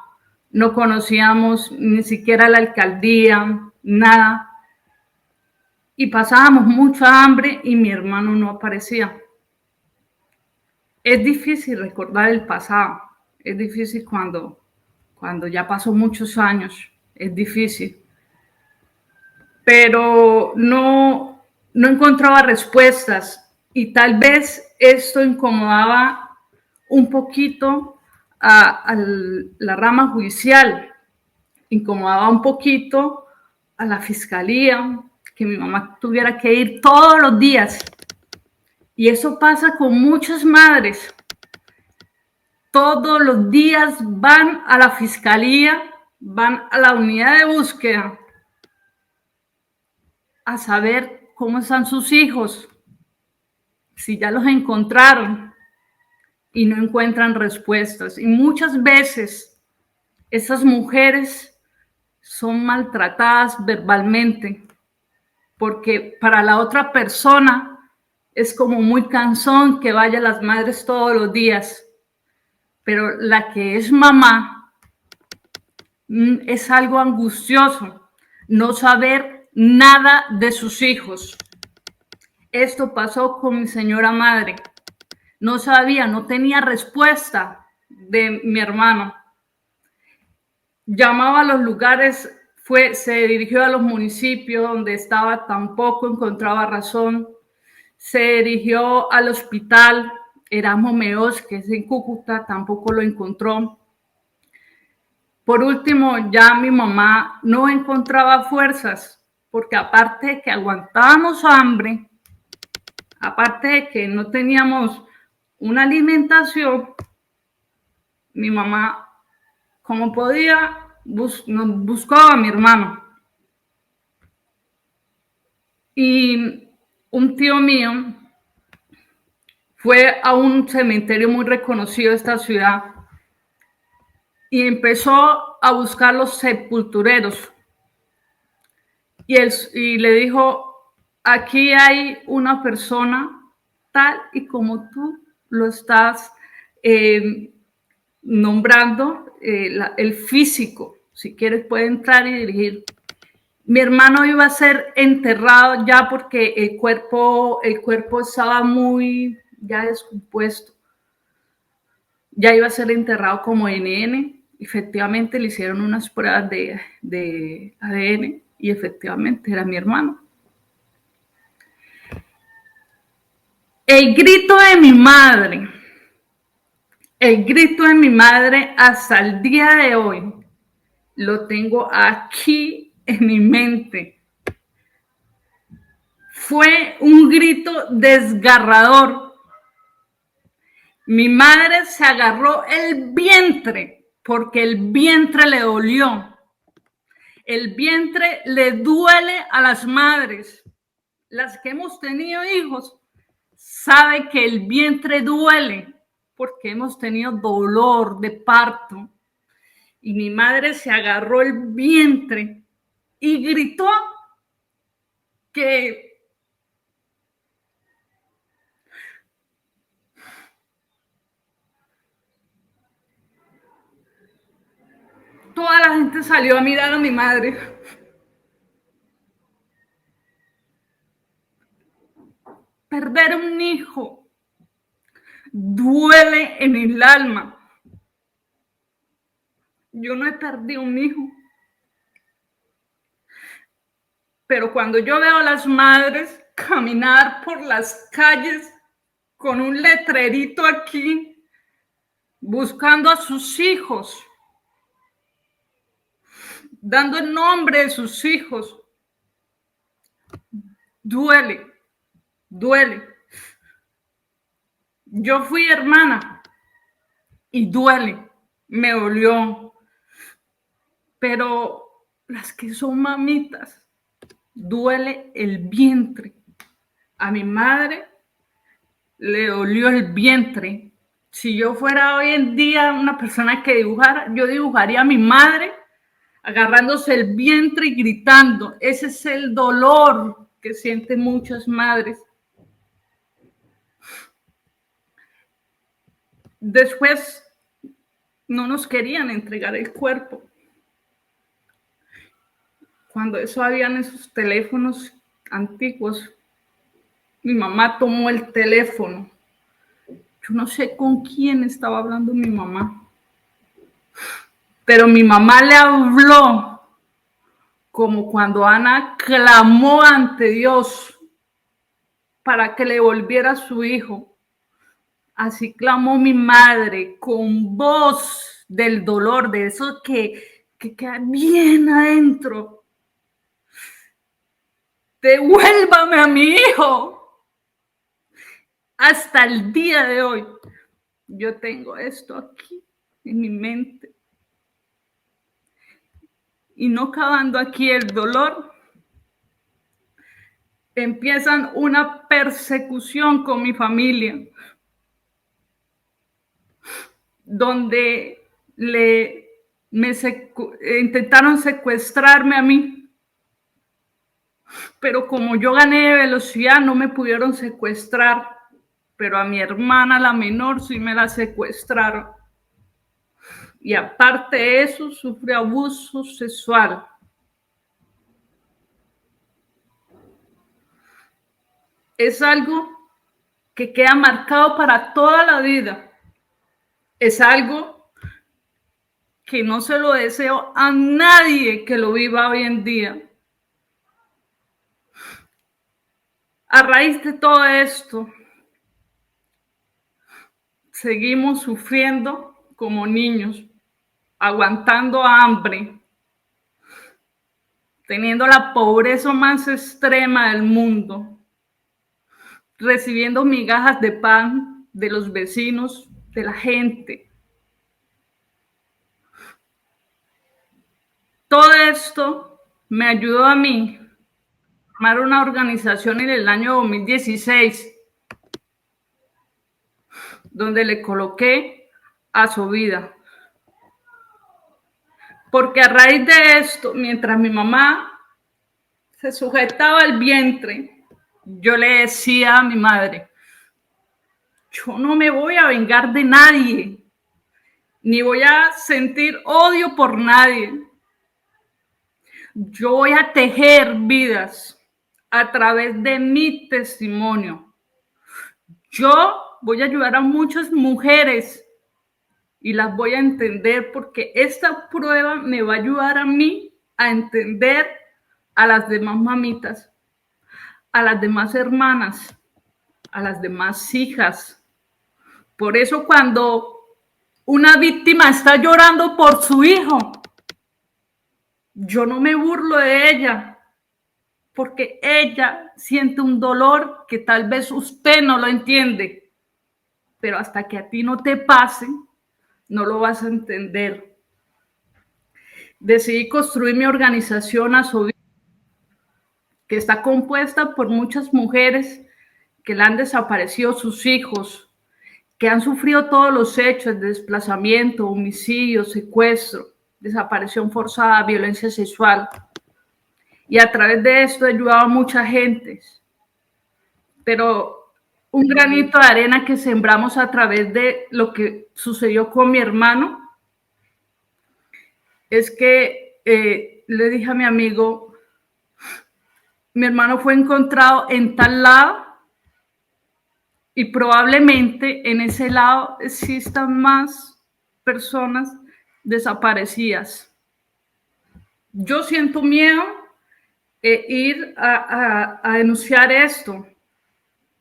Speaker 3: No conocíamos ni siquiera la alcaldía, nada. Y pasábamos mucha hambre y mi hermano no aparecía. Es difícil recordar el pasado, es difícil cuando ya pasó muchos años, es difícil. Pero no encontraba respuestas y tal vez esto incomodaba un poquito a la rama judicial, incomodaba un poquito a la fiscalía, que mi mamá tuviera que ir todos los días. Y eso pasa con muchas madres. Todos los días van a la fiscalía, van a la unidad de búsqueda a saber cómo están sus hijos, si ya los encontraron y no encuentran respuestas. Y muchas veces esas mujeres son maltratadas verbalmente, porque para la otra persona es como muy cansón que vayan las madres todos los días, pero la que es mamá es algo angustioso, no saber nada de sus hijos. Esto pasó con mi señora madre. No sabía, no tenía respuesta de mi hermano. Llamaba a los lugares, se dirigió a los municipios donde estaba, tampoco encontraba razón. Se dirigió al hospital Erasmo Meos, que es en Cúcuta, tampoco lo encontró. Por último, ya mi mamá no encontraba fuerzas, porque aparte de que aguantábamos hambre, aparte de que no teníamos una alimentación, mi mamá, como podía, nos buscaba a mi hermano. Y un tío mío fue a un cementerio muy reconocido de esta ciudad y empezó a buscar los sepultureros. Y le dijo, aquí hay una persona tal y como tú lo estás nombrando, el físico. Si quieres puede entrar y dirigir. Mi hermano iba a ser enterrado ya porque el cuerpo estaba muy ya descompuesto. Ya iba a ser enterrado como NN. Efectivamente le hicieron unas pruebas de ADN y efectivamente era mi hermano. El grito de mi madre hasta el día de hoy lo tengo aquí en mi mente. Fue un grito desgarrador. Mi madre se agarró el vientre porque el vientre le dolió. El vientre le duele a las madres. Las que hemos tenido hijos saben que el vientre duele porque hemos tenido dolor de parto. Y mi madre se agarró el vientre y gritó que toda la gente salió a mirar a mi madre. Perder un hijo duele en el alma. Yo no he perdido un hijo. Pero cuando yo veo a las madres caminar por las calles con un letrerito aquí, buscando a sus hijos, dando el nombre de sus hijos, duele, duele. Yo fui hermana y duele, me dolió. Pero las que son mamitas, duele el vientre. A mi madre le dolió el vientre. Si yo fuera hoy en día una persona que dibujara, yo dibujaría a mi madre agarrándose el vientre y gritando. Ese es el dolor que sienten muchas madres. Después no nos querían entregar el cuerpo. Cuando eso habían esos teléfonos antiguos, mi mamá tomó el teléfono. Yo no sé con quién estaba hablando mi mamá, pero mi mamá le habló como cuando Ana clamó ante Dios para que le volviera a su hijo. Así clamó mi madre con voz del dolor, de eso que queda bien adentro. Devuélvame a mi hijo. Hasta el día de hoy, yo tengo esto aquí en mi mente. Y no acabando aquí el dolor, empiezan una persecución con mi familia, donde intentaron secuestrarme a mí. Pero como yo gané de velocidad, no me pudieron secuestrar. Pero a mi hermana, la menor, sí me la secuestraron. Y aparte de eso, sufre abuso sexual. Es algo que queda marcado para toda la vida. Es algo que no se lo deseo a nadie que lo viva hoy en día. A raíz de todo esto, seguimos sufriendo como niños, aguantando hambre, teniendo la pobreza más extrema del mundo, recibiendo migajas de pan de los vecinos, de la gente. Todo esto me ayudó a mí a formar una organización en el año 2016, donde le coloqué a su vida. Porque a raíz de esto, mientras mi mamá se sujetaba al vientre, yo le decía a mi madre, yo no me voy a vengar de nadie, ni voy a sentir odio por nadie. Yo voy a tejer vidas a través de mi testimonio. Yo voy a ayudar a muchas mujeres y las voy a entender porque esta prueba me va a ayudar a mí a entender a las demás mamitas, a las demás hermanas, a las demás hijas. Por eso cuando una víctima está llorando por su hijo, yo no me burlo de ella. porque ella siente un dolor que tal vez usted no lo entiende, pero hasta que a ti no te pase, no lo vas a entender. Decidí construir mi organización Asoví, que está compuesta por muchas mujeres que le han desaparecido sus hijos, que han sufrido todos los hechos de desplazamiento, homicidio, secuestro, desaparición forzada, violencia sexual. Y a través de esto he ayudado a mucha gente. Pero un granito de arena que sembramos a través de lo que sucedió con mi hermano es que le dije a mi amigo, mi hermano fue encontrado en tal lado y probablemente en ese lado existan más personas desaparecidas. Yo siento miedo ir a denunciar esto,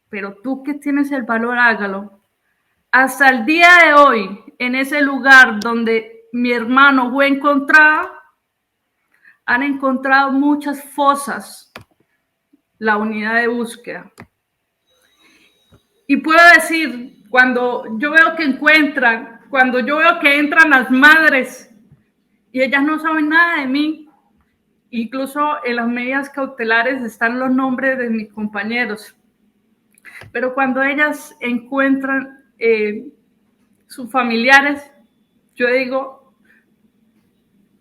Speaker 3: pero tú que tienes el valor, hágalo. Hasta el día de hoy, en ese lugar donde mi hermano fue encontrado, han encontrado muchas fosas, la unidad de búsqueda. Y puedo decir, cuando yo veo que encuentran, cuando yo veo que entran las madres y ellas no saben nada de mí, incluso en las medidas cautelares están los nombres de mis compañeros, pero cuando ellas encuentran sus familiares, yo digo,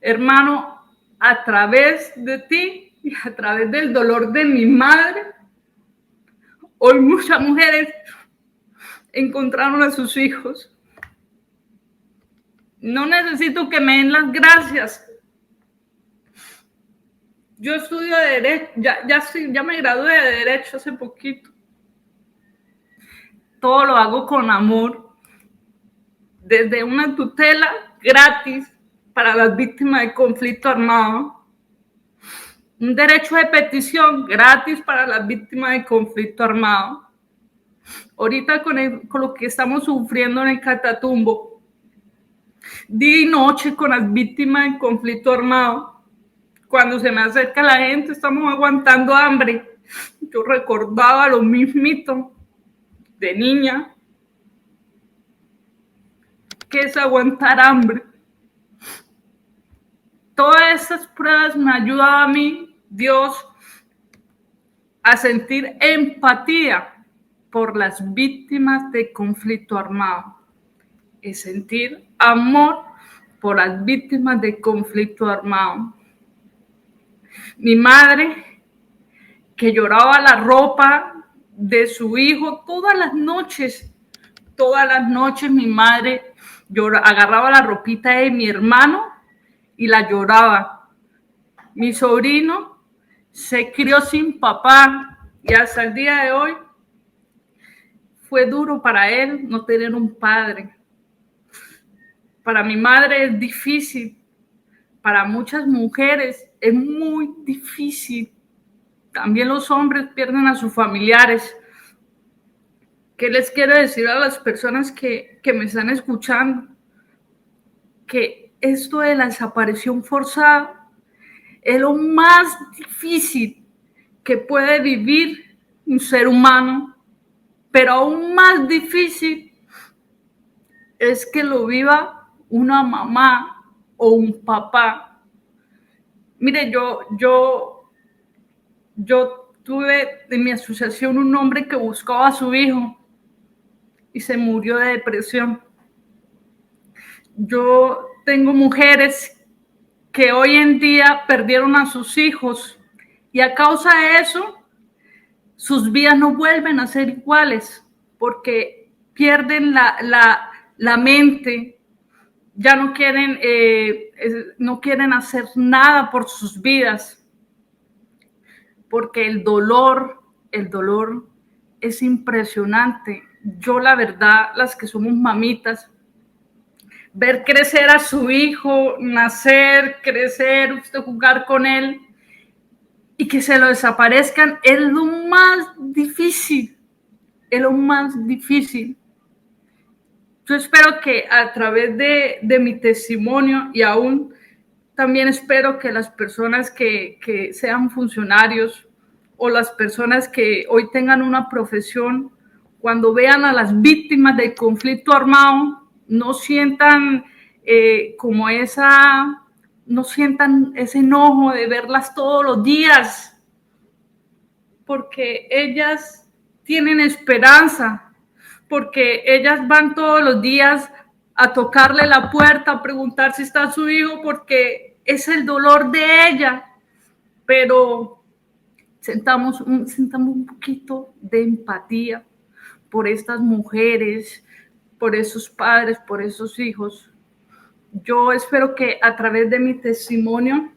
Speaker 3: hermano, a través de ti y a través del dolor de mi madre, hoy muchas mujeres encontraron a sus hijos. No necesito que me den las gracias. Yo estudio de Derecho, ya me gradué de Derecho hace poquito. Todo lo hago con amor. Desde una tutela gratis para las víctimas de conflicto armado. Un derecho de petición gratis para las víctimas de conflicto armado. Ahorita con lo que estamos sufriendo en el Catatumbo, día y noche con las víctimas de conflicto armado. Cuando se me acerca la gente, estamos aguantando hambre. Yo recordaba lo mismito de niña, que es aguantar hambre. Todas esas pruebas me ayudan a mí, Dios, a sentir empatía por las víctimas de conflicto armado, es sentir amor por las víctimas de conflicto armado. Mi madre, que lloraba la ropa de su hijo todas las noches mi madre agarraba la ropita de mi hermano y la lloraba. Mi sobrino se crió sin papá y hasta el día de hoy fue duro para él no tener un padre. Para mi madre es difícil. Para muchas mujeres es muy difícil. También los hombres pierden a sus familiares. ¿Qué les quiero decir a las personas que me están escuchando? Que esto de la desaparición forzada es lo más difícil que puede vivir un ser humano. Pero aún más difícil es que lo viva una mamá o un papá. Mire, yo tuve en mi asociación un hombre que buscaba a su hijo y se murió de depresión. Yo tengo mujeres que hoy en día perdieron a sus hijos y a causa de eso sus vidas no vuelven a ser iguales porque pierden la mente, ya no quieren hacer nada por sus vidas, porque el dolor es impresionante. Yo, la verdad, las que somos mamitas, ver crecer a su hijo, nacer, crecer, usted jugar con él, y que se lo desaparezcan es lo más difícil, es lo más difícil. Yo espero que a través de mi testimonio y aún también espero que las personas que sean funcionarios o las personas que hoy tengan una profesión, cuando vean a las víctimas del conflicto armado, no sientan no sientan ese enojo de verlas todos los días, porque ellas tienen esperanza, porque ellas van todos los días a tocarle la puerta, a preguntar si está su hijo, porque es el dolor de ella, pero sentamos un poquito de empatía por estas mujeres, por esos padres, por esos hijos. Yo espero que a través de mi testimonio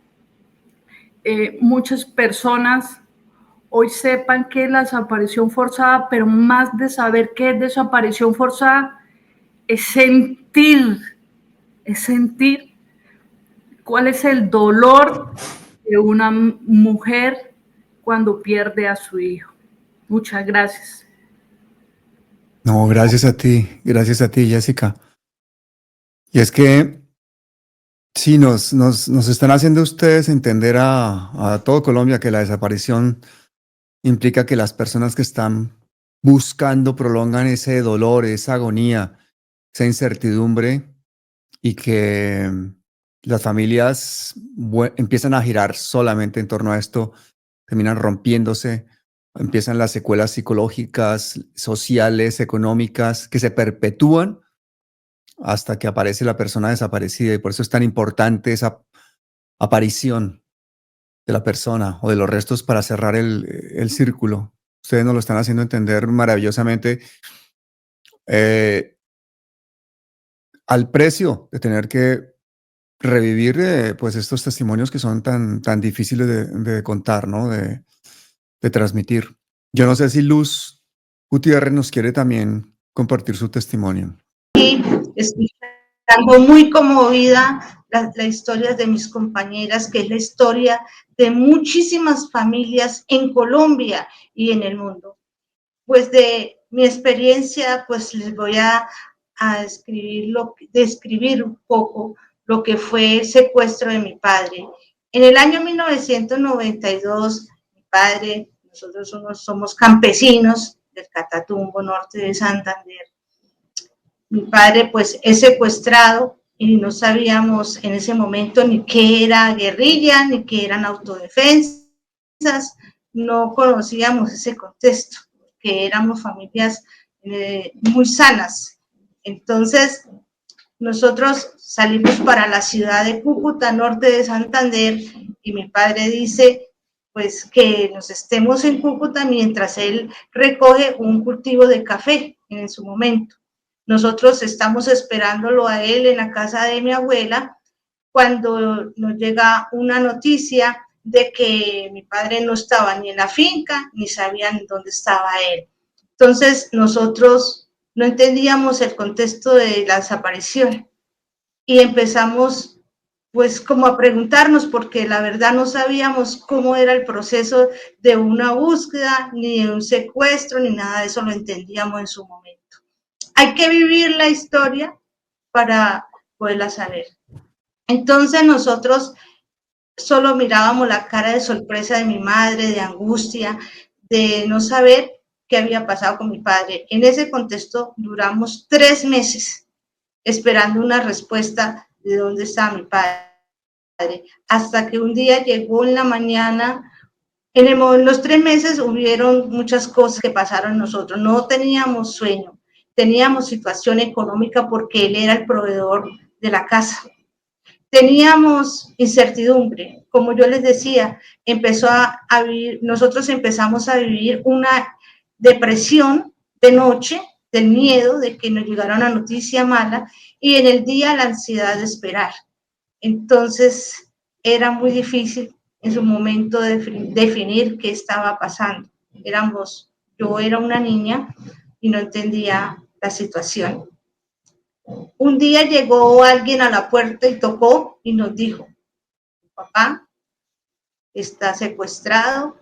Speaker 3: muchas personas hoy sepan qué es la desaparición forzada, pero más de saber qué es desaparición forzada, es sentir cuál es el dolor de una mujer cuando pierde a su hijo. Muchas gracias.
Speaker 1: No, gracias a ti, Jessica. Y es que sí, nos están haciendo ustedes entender a todo Colombia que la desaparición implica que las personas que están buscando prolongan ese dolor, esa agonía, esa incertidumbre, y que las familias empiezan a girar solamente en torno a esto, terminan rompiéndose, empiezan las secuelas psicológicas, sociales, económicas, que se perpetúan hasta que aparece la persona desaparecida. Y por eso es tan importante esa aparición de la persona o de los restos para cerrar el círculo. Ustedes nos lo están haciendo entender maravillosamente, al precio de tener que revivir pues estos testimonios que son tan difíciles de contar, ¿no? De transmitir. Yo no sé si Luz Gutiérrez nos quiere también compartir su testimonio.
Speaker 7: Sí, estoy muy conmovida la historia de mis compañeras, que es la historia de muchísimas familias en Colombia y en el mundo. Pues de mi experiencia, pues les voy a describir un poco lo que fue el secuestro de mi padre. En el año 1992, mi padre, nosotros somos campesinos del Catatumbo, norte de Santander. Mi padre pues es secuestrado y no sabíamos en ese momento ni qué era guerrilla, ni qué eran autodefensas, no conocíamos ese contexto, que éramos familias muy sanas. Entonces, nosotros salimos para la ciudad de Cúcuta, norte de Santander, y mi padre dice pues que nos estemos en Cúcuta mientras él recoge un cultivo de café en su momento. Nosotros estamos esperándolo a él en la casa de mi abuela cuando nos llega una noticia de que mi padre no estaba ni en la finca ni sabían dónde estaba él. Entonces nosotros no entendíamos el contexto de la desaparición y empezamos pues como a preguntarnos, porque la verdad no sabíamos cómo era el proceso de una búsqueda, ni de un secuestro, ni nada de eso lo entendíamos en su momento. Hay que vivir la historia para poderla saber. Entonces nosotros solo mirábamos la cara de sorpresa de mi madre, de angustia, de no saber qué había pasado con mi padre. En ese contexto duramos 3 meses esperando una respuesta de dónde estaba mi padre, hasta que un día llegó en la mañana. En los 3 meses hubieron muchas cosas que pasaron nosotros. No teníamos sueño, teníamos situación económica porque él era el proveedor de la casa. Teníamos incertidumbre, como yo les decía, nosotros empezamos a vivir una depresión de noche, del miedo de que nos llegara una noticia mala, y en el día la ansiedad de esperar. Entonces era muy difícil en su momento definir qué estaba pasando. Yo era una niña y no entendía la situación. Un día llegó alguien a la puerta y tocó y nos dijo: papá está secuestrado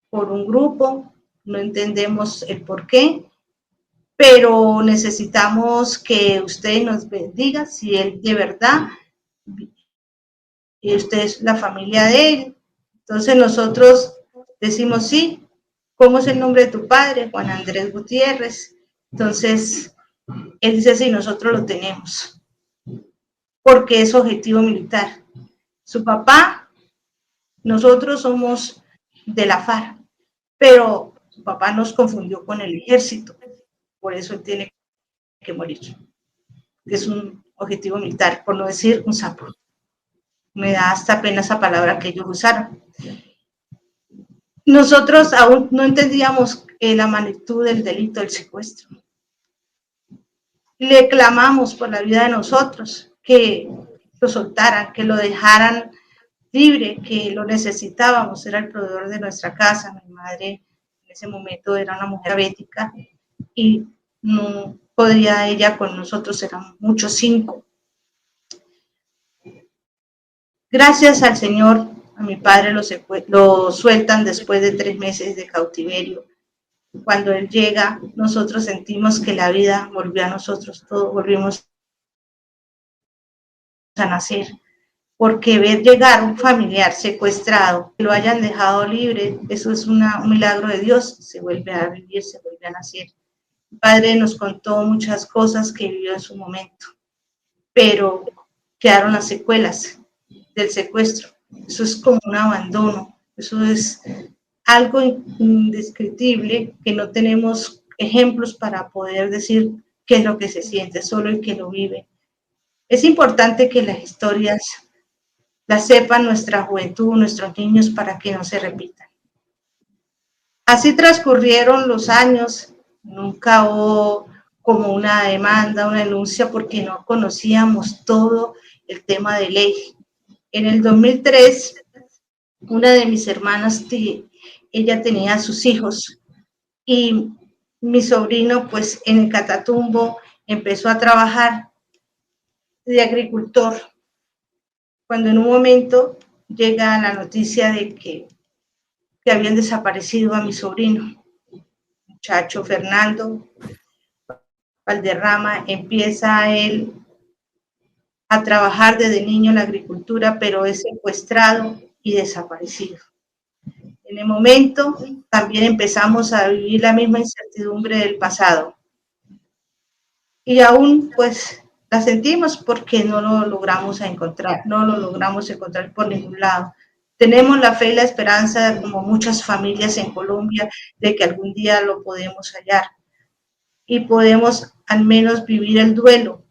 Speaker 7: por un grupo, no entendemos el por qué, pero necesitamos que usted nos bendiga si él de verdad, y usted es la familia de él. Entonces nosotros decimos sí. ¿Cómo es el nombre de tu padre? Juan Andrés Gutiérrez. Entonces, él dice, sí, nosotros lo tenemos, porque es objetivo militar. Su papá, nosotros somos de la FARC, pero su papá nos confundió con el ejército, por eso él tiene que morir. Es un objetivo militar, por no decir un sapo. Me da hasta pena esa palabra que ellos usaron. Nosotros aún no entendíamos la magnitud del delito del secuestro. Le clamamos por la vida de nosotros, que lo soltaran, que lo dejaran libre, que lo necesitábamos, era el proveedor de nuestra casa. Mi madre en ese momento era una mujer diabética y no podía ella con nosotros, eran muchos 5. Gracias al Señor, a mi padre lo sueltan después de 3 meses de cautiverio. Cuando él llega, nosotros sentimos que la vida volvió a nosotros, todos volvimos a nacer, porque ver llegar un familiar secuestrado, que lo hayan dejado libre, eso es un milagro de Dios, se vuelve a vivir, se vuelve a nacer. Mi padre nos contó muchas cosas que vivió en su momento, pero quedaron las secuelas del secuestro. Eso es como un abandono, eso es algo indescriptible que no tenemos ejemplos para poder decir qué es lo que se siente, solo el que lo vive. Es importante que las historias las sepan nuestra juventud, nuestros niños, para que no se repitan. Así transcurrieron los años, nunca hubo como una demanda, una denuncia, porque no conocíamos todo el tema de ley. En el 2003, una de mis hermanas, ella tenía a sus hijos y mi sobrino, pues en el Catatumbo, empezó a trabajar de agricultor. Cuando en un momento llega la noticia de que habían desaparecido a mi sobrino, muchacho Fernando Valderrama, empieza él a trabajar desde niño en la agricultura, pero es secuestrado y desaparecido. En el momento también empezamos a vivir la misma incertidumbre del pasado. Y aún pues la sentimos porque no lo logramos encontrar, no lo logramos encontrar por ningún lado. Tenemos la fe y la esperanza, como muchas familias en Colombia, de que algún día lo podemos hallar y podemos al menos vivir el duelo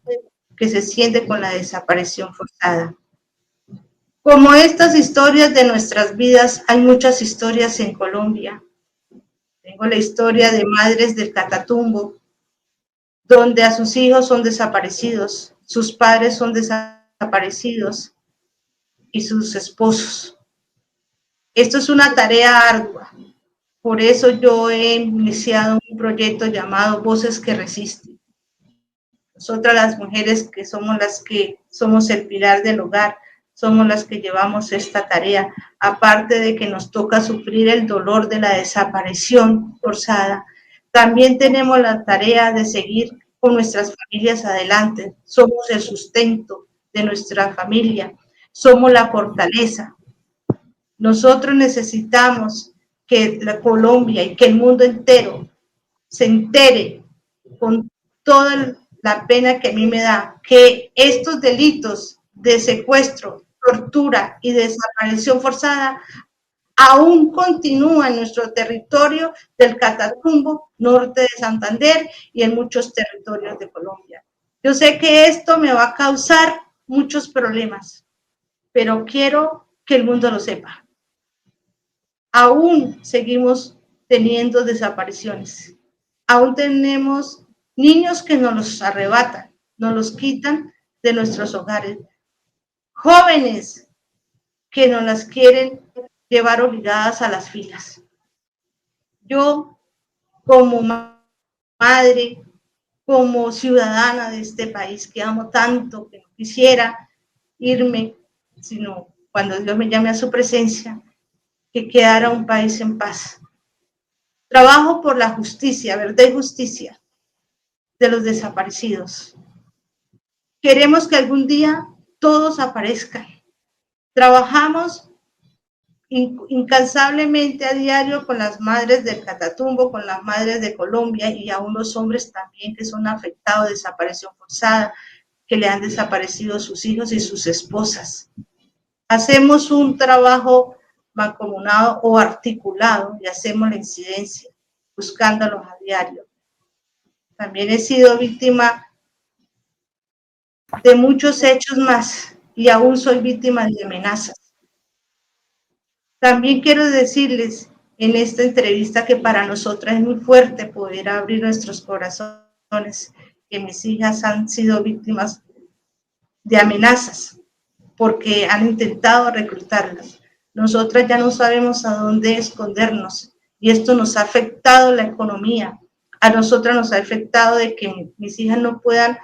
Speaker 7: que se siente con la desaparición forzada. Como estas historias de nuestras vidas, hay muchas historias en Colombia. Tengo la historia de madres del Catatumbo, donde a sus hijos son desaparecidos, sus padres son desaparecidos y sus esposos. Esto es una tarea ardua. Por eso yo he iniciado un proyecto llamado Voces que Resisten. Nosotras las mujeres que somos el pilar del hogar, somos las que llevamos esta tarea, aparte de que nos toca sufrir el dolor de la desaparición forzada. También tenemos la tarea de seguir con nuestras familias adelante. Somos el sustento de nuestra familia, somos la fortaleza. Nosotros necesitamos que la Colombia y que el mundo entero se entere con toda la pena que a mí me da, que estos delitos de secuestro, tortura y desaparición forzada aún continúa en nuestro territorio del Catatumbo, norte de Santander y en muchos territorios de Colombia. Yo sé que esto me va a causar muchos problemas, pero quiero que el mundo lo sepa. Aún seguimos teniendo desapariciones, aún tenemos niños que nos los arrebatan, nos los quitan de nuestros hogares, jóvenes que nos las quieren llevar obligadas a las filas. Yo, como madre, como ciudadana de este país que amo tanto, que no quisiera irme, sino cuando Dios me llame a su presencia, que quedara un país en paz. Trabajo por la justicia, verdad y justicia de los desaparecidos. Queremos que algún día todos aparezcan. Trabajamos incansablemente a diario con las madres del Catatumbo, con las madres de Colombia y aún los hombres también que son afectados de desaparición forzada, que le han desaparecido sus hijos y sus esposas. Hacemos un trabajo mancomunado o articulado y hacemos la incidencia, buscándolos a diario. También he sido víctima de muchos hechos más y aún soy víctima de amenazas. También quiero decirles en esta entrevista que para nosotras es muy fuerte poder abrir nuestros corazones, que mis hijas han sido víctimas de amenazas porque han intentado reclutarlas. Nosotras ya no sabemos a dónde escondernos y esto nos ha afectado la economía. A nosotras nos ha afectado de que mis hijas no puedan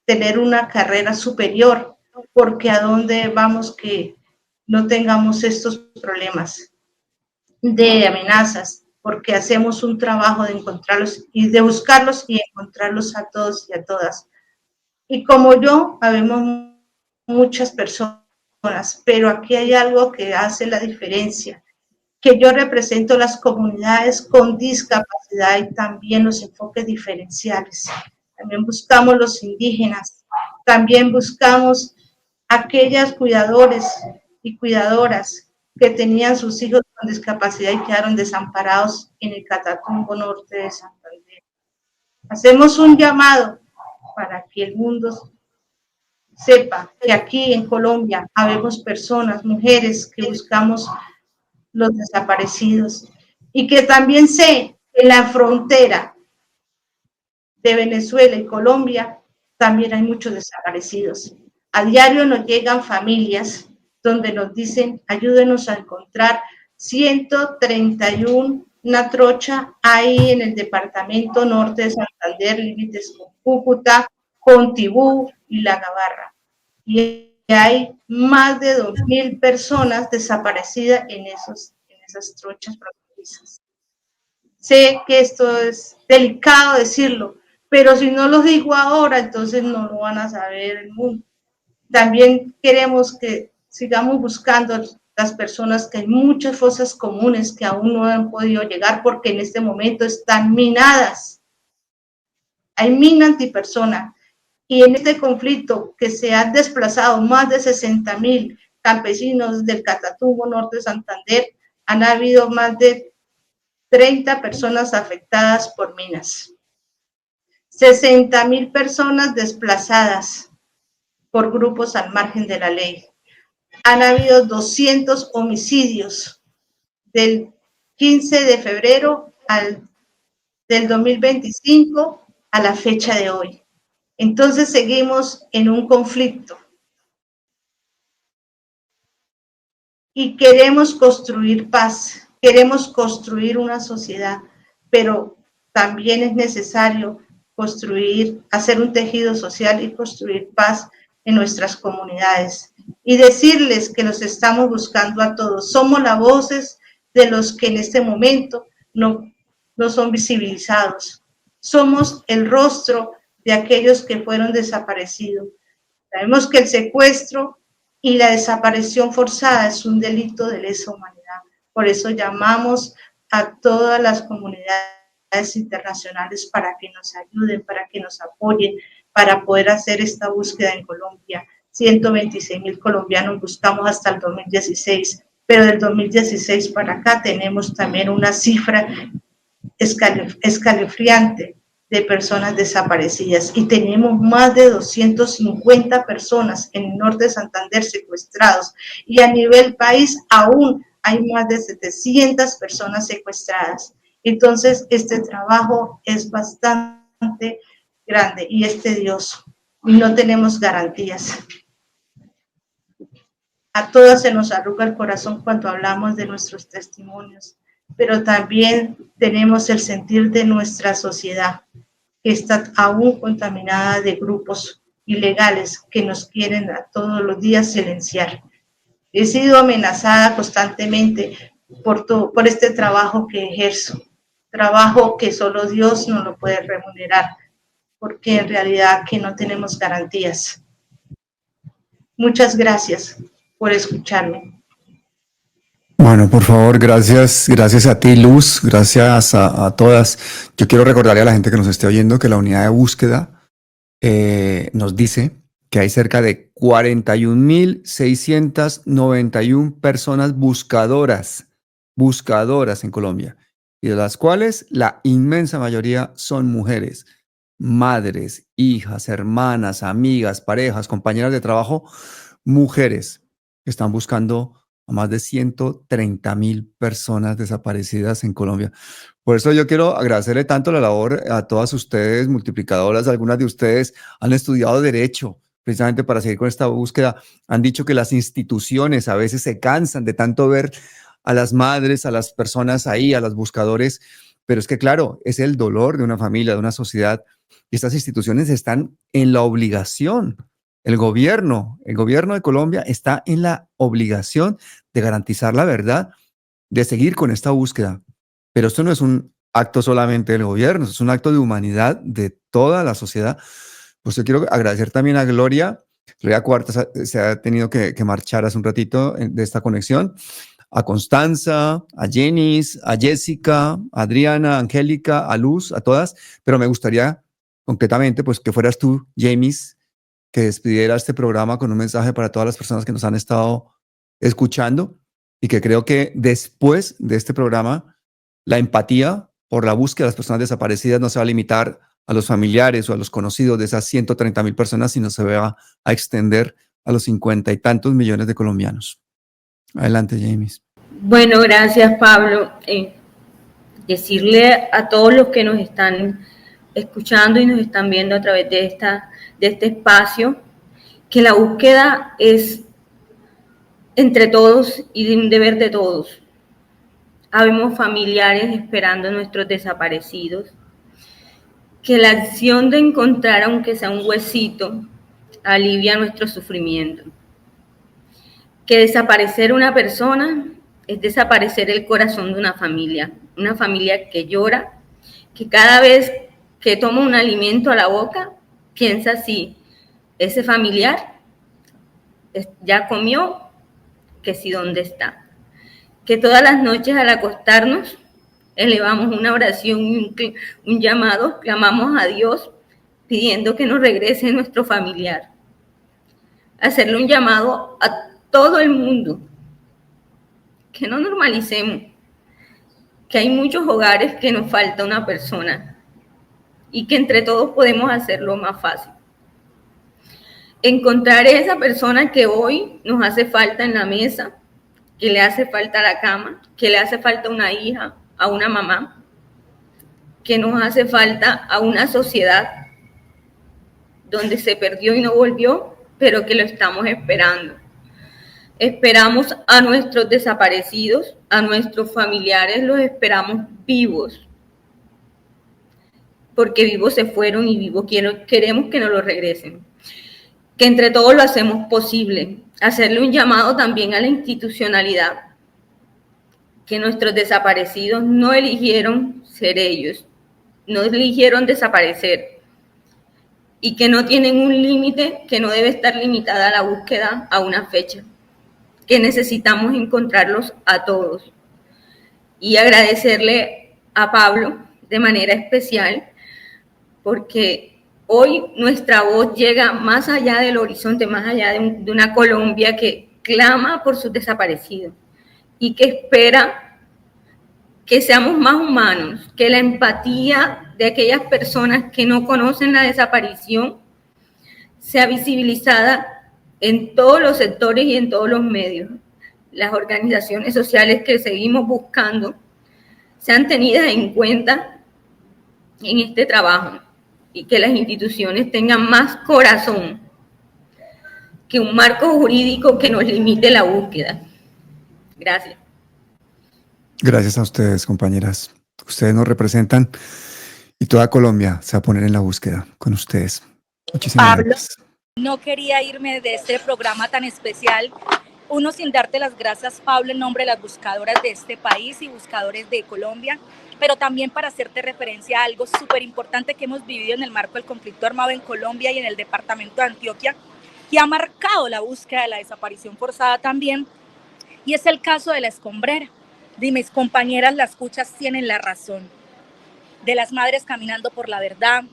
Speaker 7: tener una carrera superior porque a dónde vamos que no tengamos estos problemas de amenazas, porque hacemos un trabajo de encontrarlos y de buscarlos y encontrarlos a todos y a todas. Y como yo, habemos muchas personas, pero aquí hay algo que hace la diferencia, que yo represento las comunidades con discapacidad y también los enfoques diferenciales. También buscamos los indígenas, también buscamos aquellas cuidadores y cuidadoras que tenían sus hijos con discapacidad y quedaron desamparados en el Catatumbo norte de Santander. Hacemos un llamado para que el mundo sepa que aquí en Colombia habemos personas, mujeres que buscamos los desaparecidos y que también sé que en la frontera de Venezuela y Colombia también hay muchos desaparecidos. A diario nos llegan familias donde nos dicen, ayúdenos a encontrar 131 una trocha ahí en el departamento norte de Santander, límites con Cúcuta, con Tibú y La Gabarra. Y hay más de 2.000 personas desaparecidas en esas trochas fronterizas. Sé que esto es delicado decirlo, pero si no lo digo ahora, entonces no lo van a saber el mundo. También queremos que sigamos buscando las personas, que hay muchas fosas comunes que aún no han podido llegar porque en este momento están minadas. Hay mina antipersona. Y en este conflicto que se han desplazado más de 60.000 campesinos del Catatumbo norte de Santander, han habido más de 30 personas afectadas por minas. 60.000 personas desplazadas por grupos al margen de la ley. Han habido 200 homicidios del 15 de febrero del 2025 a la fecha de hoy. Entonces seguimos en un conflicto y queremos construir paz, queremos construir una sociedad, pero también es necesario hacer un tejido social y construir paz en nuestras comunidades y decirles que los estamos buscando a todos. Somos las voces de los que en este momento no son visibilizados. Somos el rostro de aquellos que fueron desaparecidos. Sabemos que el secuestro y la desaparición forzada es un delito de lesa humanidad. Por eso llamamos a todas las comunidades internacionales para que nos ayuden, para que nos apoyen, para poder hacer esta búsqueda en Colombia. 126.000 colombianos buscamos hasta el 2016, pero del 2016 para acá tenemos también una cifra escalofriante de personas desaparecidas y tenemos más de 250 personas en el norte de Santander secuestrados y a nivel país aún hay más de 700 personas secuestradas. Entonces este trabajo es bastante grande y es tedioso y no tenemos garantías. A todas se nos arruga el corazón cuando hablamos de nuestros testimonios, pero también tenemos el sentir de nuestra sociedad, que está aún contaminada de grupos ilegales que nos quieren a todos los días silenciar. He sido amenazada constantemente por este trabajo que ejerzo, trabajo que solo Dios nos lo puede remunerar, porque en realidad que no tenemos garantías. Muchas gracias por escucharme.
Speaker 1: Bueno, por favor, gracias a ti, Luz, gracias a todas. Yo quiero recordarle a la gente que nos esté oyendo que la unidad de búsqueda nos dice que hay cerca de 41.691 personas buscadoras en Colombia, y de las cuales la inmensa mayoría son mujeres, madres, hijas, hermanas, amigas, parejas, compañeras de trabajo, mujeres que están buscando a más de 130.000 personas desaparecidas en Colombia. Por eso yo quiero agradecerle tanto la labor a todas ustedes, multiplicadoras. Algunas de ustedes han estudiado Derecho precisamente para seguir con esta búsqueda. Han dicho que las instituciones a veces se cansan de tanto ver a las madres, a las personas ahí, a los buscadores, pero es que claro, es el dolor de una familia, de una sociedad, y estas instituciones están en la obligación. El gobierno de Colombia está en la obligación de garantizar la verdad, de seguir con esta búsqueda. Pero esto no es un acto solamente del gobierno, es un acto de humanidad de toda la sociedad. Pues yo quiero agradecer también a Gloria Cuartas, se ha tenido que marchar hace un ratito de esta conexión, a Constanza, a Jenis, a Jessica, a Adriana, a Angélica, a Luz, a todas, pero me gustaría concretamente pues que fueras tú, James, que despidiera este programa con un mensaje para todas las personas que nos han estado escuchando, y que creo que después de este programa la empatía por la búsqueda de las personas desaparecidas no se va a limitar a los familiares o a los conocidos de esas 130.000 personas, sino se va a extender a los 50 y tantos millones de colombianos. Adelante, James.
Speaker 4: Bueno, gracias, Pablo. Decirle a todos los que nos están escuchando y nos están viendo a través de este espacio, que la búsqueda es entre todos y de un deber de todos. Habemos familiares esperando a nuestros desaparecidos, que la acción de encontrar, aunque sea un huesito, alivia nuestro sufrimiento. Que desaparecer una persona es desaparecer el corazón de una familia que llora, que cada vez que toma un alimento a la boca, piensa si ese familiar ya comió, que si dónde está. Que todas las noches al acostarnos elevamos una oración y un llamado, clamamos a Dios pidiendo que nos regrese nuestro familiar. Hacerle un llamado a todo el mundo, que no normalicemos, que hay muchos hogares que nos falta una persona y que entre todos podemos hacerlo más fácil. Encontrar esa persona que hoy nos hace falta en la mesa, que le hace falta la cama, que le hace falta una hija, a una mamá, que nos hace falta a una sociedad donde se perdió y no volvió, pero que lo estamos esperando. Esperamos a nuestros desaparecidos, a nuestros familiares, los esperamos vivos, porque vivos se fueron y vivos queremos que nos los regresen. Que entre todos lo hacemos posible. Hacerle un llamado también a la institucionalidad, que nuestros desaparecidos no eligieron ser ellos, no eligieron desaparecer, y que no tienen un límite, que no debe estar limitada la búsqueda a una fecha, que necesitamos encontrarlos a todos. Y agradecerle a Pablo de manera especial, porque hoy nuestra voz llega más allá del horizonte, más allá de una Colombia que clama por sus desaparecidos y que espera que seamos más humanos, que la empatía de aquellas personas que no conocen la desaparición sea visibilizada en todos los sectores y en todos los medios. Las organizaciones sociales que seguimos buscando sean tenidas en cuenta en este trabajo, y que las instituciones tengan más corazón que un marco jurídico que nos limite la búsqueda. Gracias.
Speaker 1: Gracias a ustedes, compañeras. Ustedes nos representan y toda Colombia se va a poner en la búsqueda con ustedes. Muchísimas gracias.
Speaker 8: No quería irme de este programa tan especial, uno sin darte las gracias, Pablo, en nombre de las buscadoras de este país y buscadores de Colombia, pero también para hacerte referencia a algo súper importante que hemos vivido en el marco del conflicto armado en Colombia y en el departamento de Antioquia, que ha marcado la búsqueda de la desaparición forzada también, Y es el caso de La Escombrera. De mis compañeras, las cuchas tienen la razón. De las madres caminando por la verdad,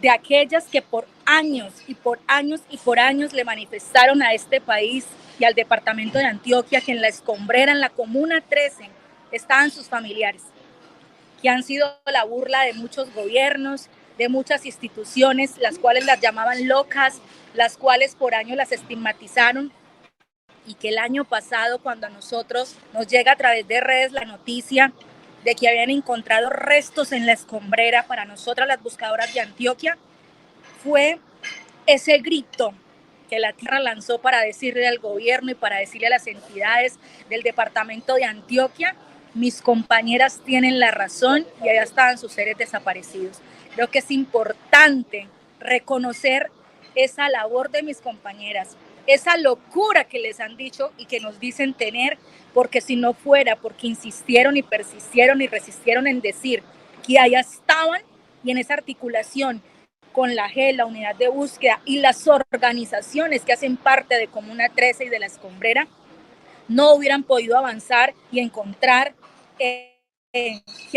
Speaker 8: de aquellas que por años y por años y por años le manifestaron a este país y al departamento de Antioquia que en La Escombrera, en la Comuna 13, estaban sus familiares, que han sido la burla de muchos gobiernos, de muchas instituciones, las cuales las llamaban locas, las cuales por años las estigmatizaron, y que el año pasado, cuando a nosotros nos llega a través de redes la noticia de que habían encontrado restos en La Escombrera para nosotras las buscadoras de Antioquia, fue ese grito que la tierra lanzó para decirle al gobierno y para decirle a las entidades del departamento de Antioquia: mis compañeras tienen la razón y allá estaban sus seres desaparecidos. Creo que es importante reconocer esa labor de mis compañeras, esa locura que les han dicho y que nos dicen tener, porque si no fuera porque insistieron y persistieron y resistieron en decir que allá estaban, y en esa articulación con la GEL, la unidad de búsqueda y las organizaciones que hacen parte de Comuna 13 y de La Escombrera, no hubieran podido avanzar y encontrar que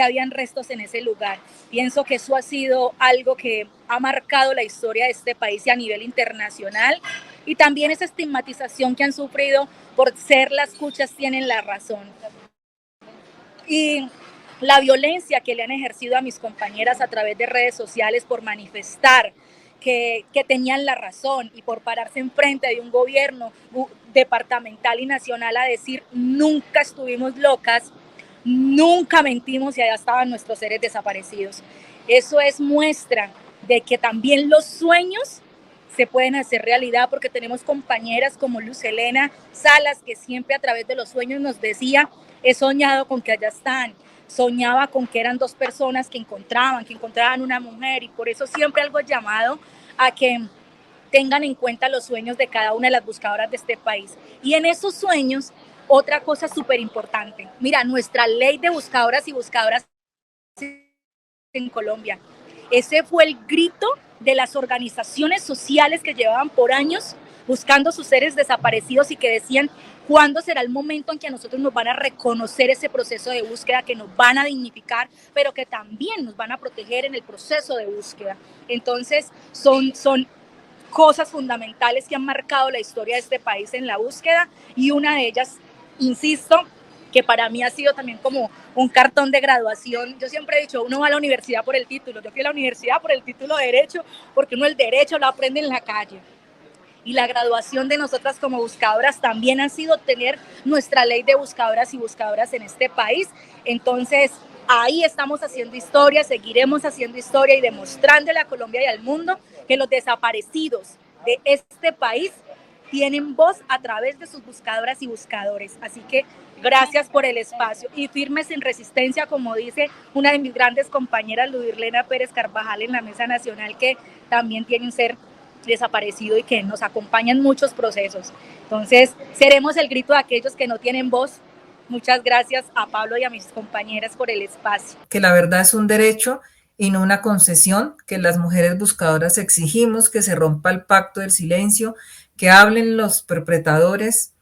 Speaker 8: habían restos en ese lugar. Pienso que eso ha sido algo que ha marcado la historia de este país y a nivel internacional, y también esa estigmatización que han sufrido por ser las cuchas tienen la razón. Y la violencia que le han ejercido a mis compañeras a través de redes sociales por manifestar que tenían la razón y por pararse enfrente de un gobierno departamental y nacional a decir: nunca estuvimos locas, nunca mentimos y allá estaban nuestros seres desaparecidos. Eso es muestra de que también los sueños se pueden hacer realidad, porque tenemos compañeras como Luz Helena Salas, que siempre a través de los sueños nos decía: he soñado con que allá están. Soñaba con que eran dos personas que encontraban una mujer, y por eso siempre algo llamado a que tengan en cuenta los sueños de cada una de las buscadoras de este país. Y en esos sueños, otra cosa súper importante. Mira, nuestra ley de buscadoras y buscadoras en Colombia, ese fue el grito de las organizaciones sociales que llevaban por años buscando sus seres desaparecidos y que decían: ¿cuándo será el momento en que a nosotros nos van a reconocer ese proceso de búsqueda, que nos van a dignificar, pero que también nos van a proteger en el proceso de búsqueda? Entonces, son cosas fundamentales que han marcado la historia de este país en la búsqueda, y una de ellas, insisto, que para mí ha sido también como un cartón de graduación. Yo siempre he dicho, uno va a la universidad por el título. Yo fui a la universidad por el título de Derecho, porque uno el derecho lo aprende en la calle. Y la graduación de nosotras como buscadoras también ha sido tener nuestra ley de buscadoras y buscadoras en este país. Entonces, ahí estamos haciendo historia, seguiremos haciendo historia y demostrándole a Colombia y al mundo que los desaparecidos de este país tienen voz a través de sus buscadoras y buscadores. Así que gracias por el espacio y firmes en resistencia, como dice una de mis grandes compañeras, Ludirlena Pérez Carvajal, en la Mesa Nacional, que también tiene un ser desaparecido y que nos acompaña en muchos procesos. Entonces, seremos el grito de aquellos que no tienen voz. Muchas gracias a Pablo y a mis compañeras por el espacio.
Speaker 6: Que la verdad es un derecho y no una concesión, que las mujeres buscadoras exigimos que se rompa el pacto del silencio, que hablen los perpetradores,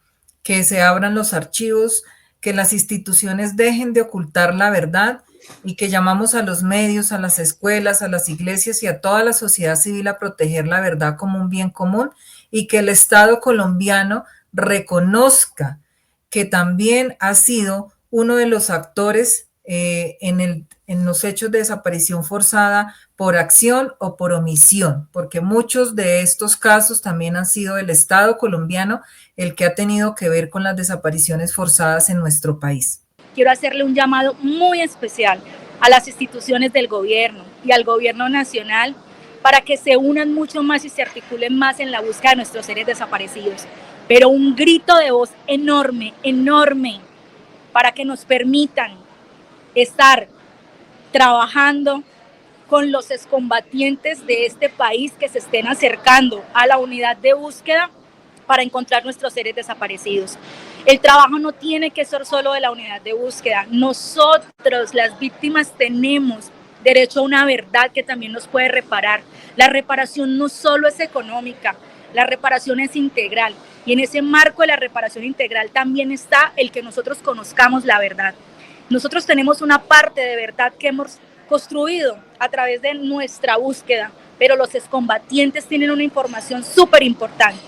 Speaker 6: que se abran los archivos, que las instituciones dejen de ocultar la verdad, y que llamamos a los medios, a las escuelas, a las iglesias y a toda la sociedad civil a proteger la verdad como un bien común, y que el Estado colombiano reconozca que también ha sido uno de los actores en los hechos de desaparición forzada por acción o por omisión, porque muchos de estos casos también han sido el Estado colombiano el que ha tenido que ver con las desapariciones forzadas en nuestro país.
Speaker 8: Quiero hacerle un llamado muy especial a las instituciones del gobierno y al gobierno nacional para que se unan mucho más y se articulen más en la búsqueda de nuestros seres desaparecidos. Pero un grito de voz enorme, enorme, para que nos permitan estar trabajando con los excombatientes de este país que se estén acercando a la unidad de búsqueda para encontrar nuestros seres desaparecidos. El trabajo no tiene que ser solo de la unidad de búsqueda. Nosotros, las víctimas, tenemos derecho a una verdad que también nos puede reparar. La reparación no solo es económica. La reparación es integral y en ese marco de la reparación integral también está el que nosotros conozcamos la verdad. Nosotros tenemos una parte de verdad que hemos construido a través de nuestra búsqueda, pero los excombatientes tienen una información súper importante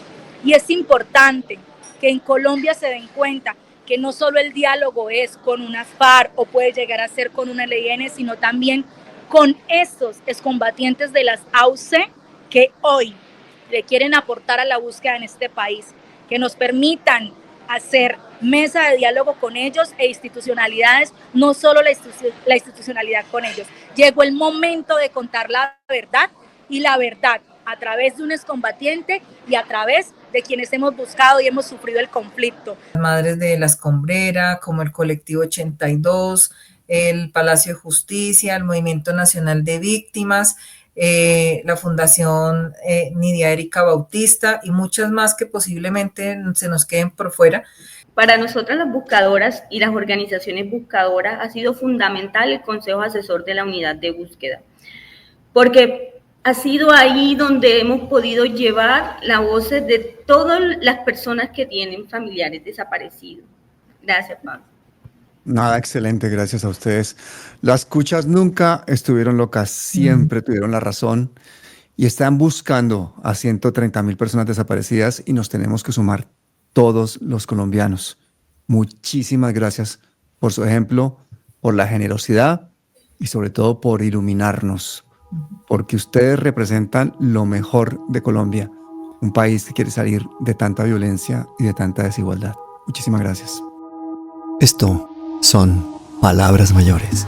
Speaker 8: y es importante que en Colombia se den cuenta que no solo el diálogo es con una FARC o puede llegar a ser con una ELN, sino también con estos excombatientes de las AUC que hoy le quieren aportar a la búsqueda en este país, que nos permitan hacer mesa de diálogo con ellos e institucionalidades, no solo la institucionalidad con ellos. Llegó el momento de contar la verdad y la verdad a través de un excombatiente y a través de quienes hemos buscado y hemos sufrido el conflicto.
Speaker 6: Madres de la Escombrera, como el Colectivo 82, el Palacio de Justicia, el Movimiento Nacional de Víctimas, la Fundación Nidia Erika Bautista y muchas más que posiblemente se nos queden por fuera.
Speaker 4: Para nosotras las buscadoras y las organizaciones buscadoras ha sido fundamental el Consejo Asesor de la Unidad de Búsqueda, porque ha sido ahí donde hemos podido llevar la voz de todas las personas que tienen familiares desaparecidos. Gracias, Pablo.
Speaker 1: Nada, excelente, gracias a ustedes. Las cuchas nunca estuvieron locas, siempre tuvieron la razón y están buscando a 130.000 personas desaparecidas y nos tenemos que sumar todos los colombianos. Muchísimas gracias por su ejemplo, por la generosidad y sobre todo por iluminarnos, porque ustedes representan lo mejor de Colombia, un país que quiere salir de tanta violencia y de tanta desigualdad. Muchísimas gracias.
Speaker 9: Esto son palabras mayores.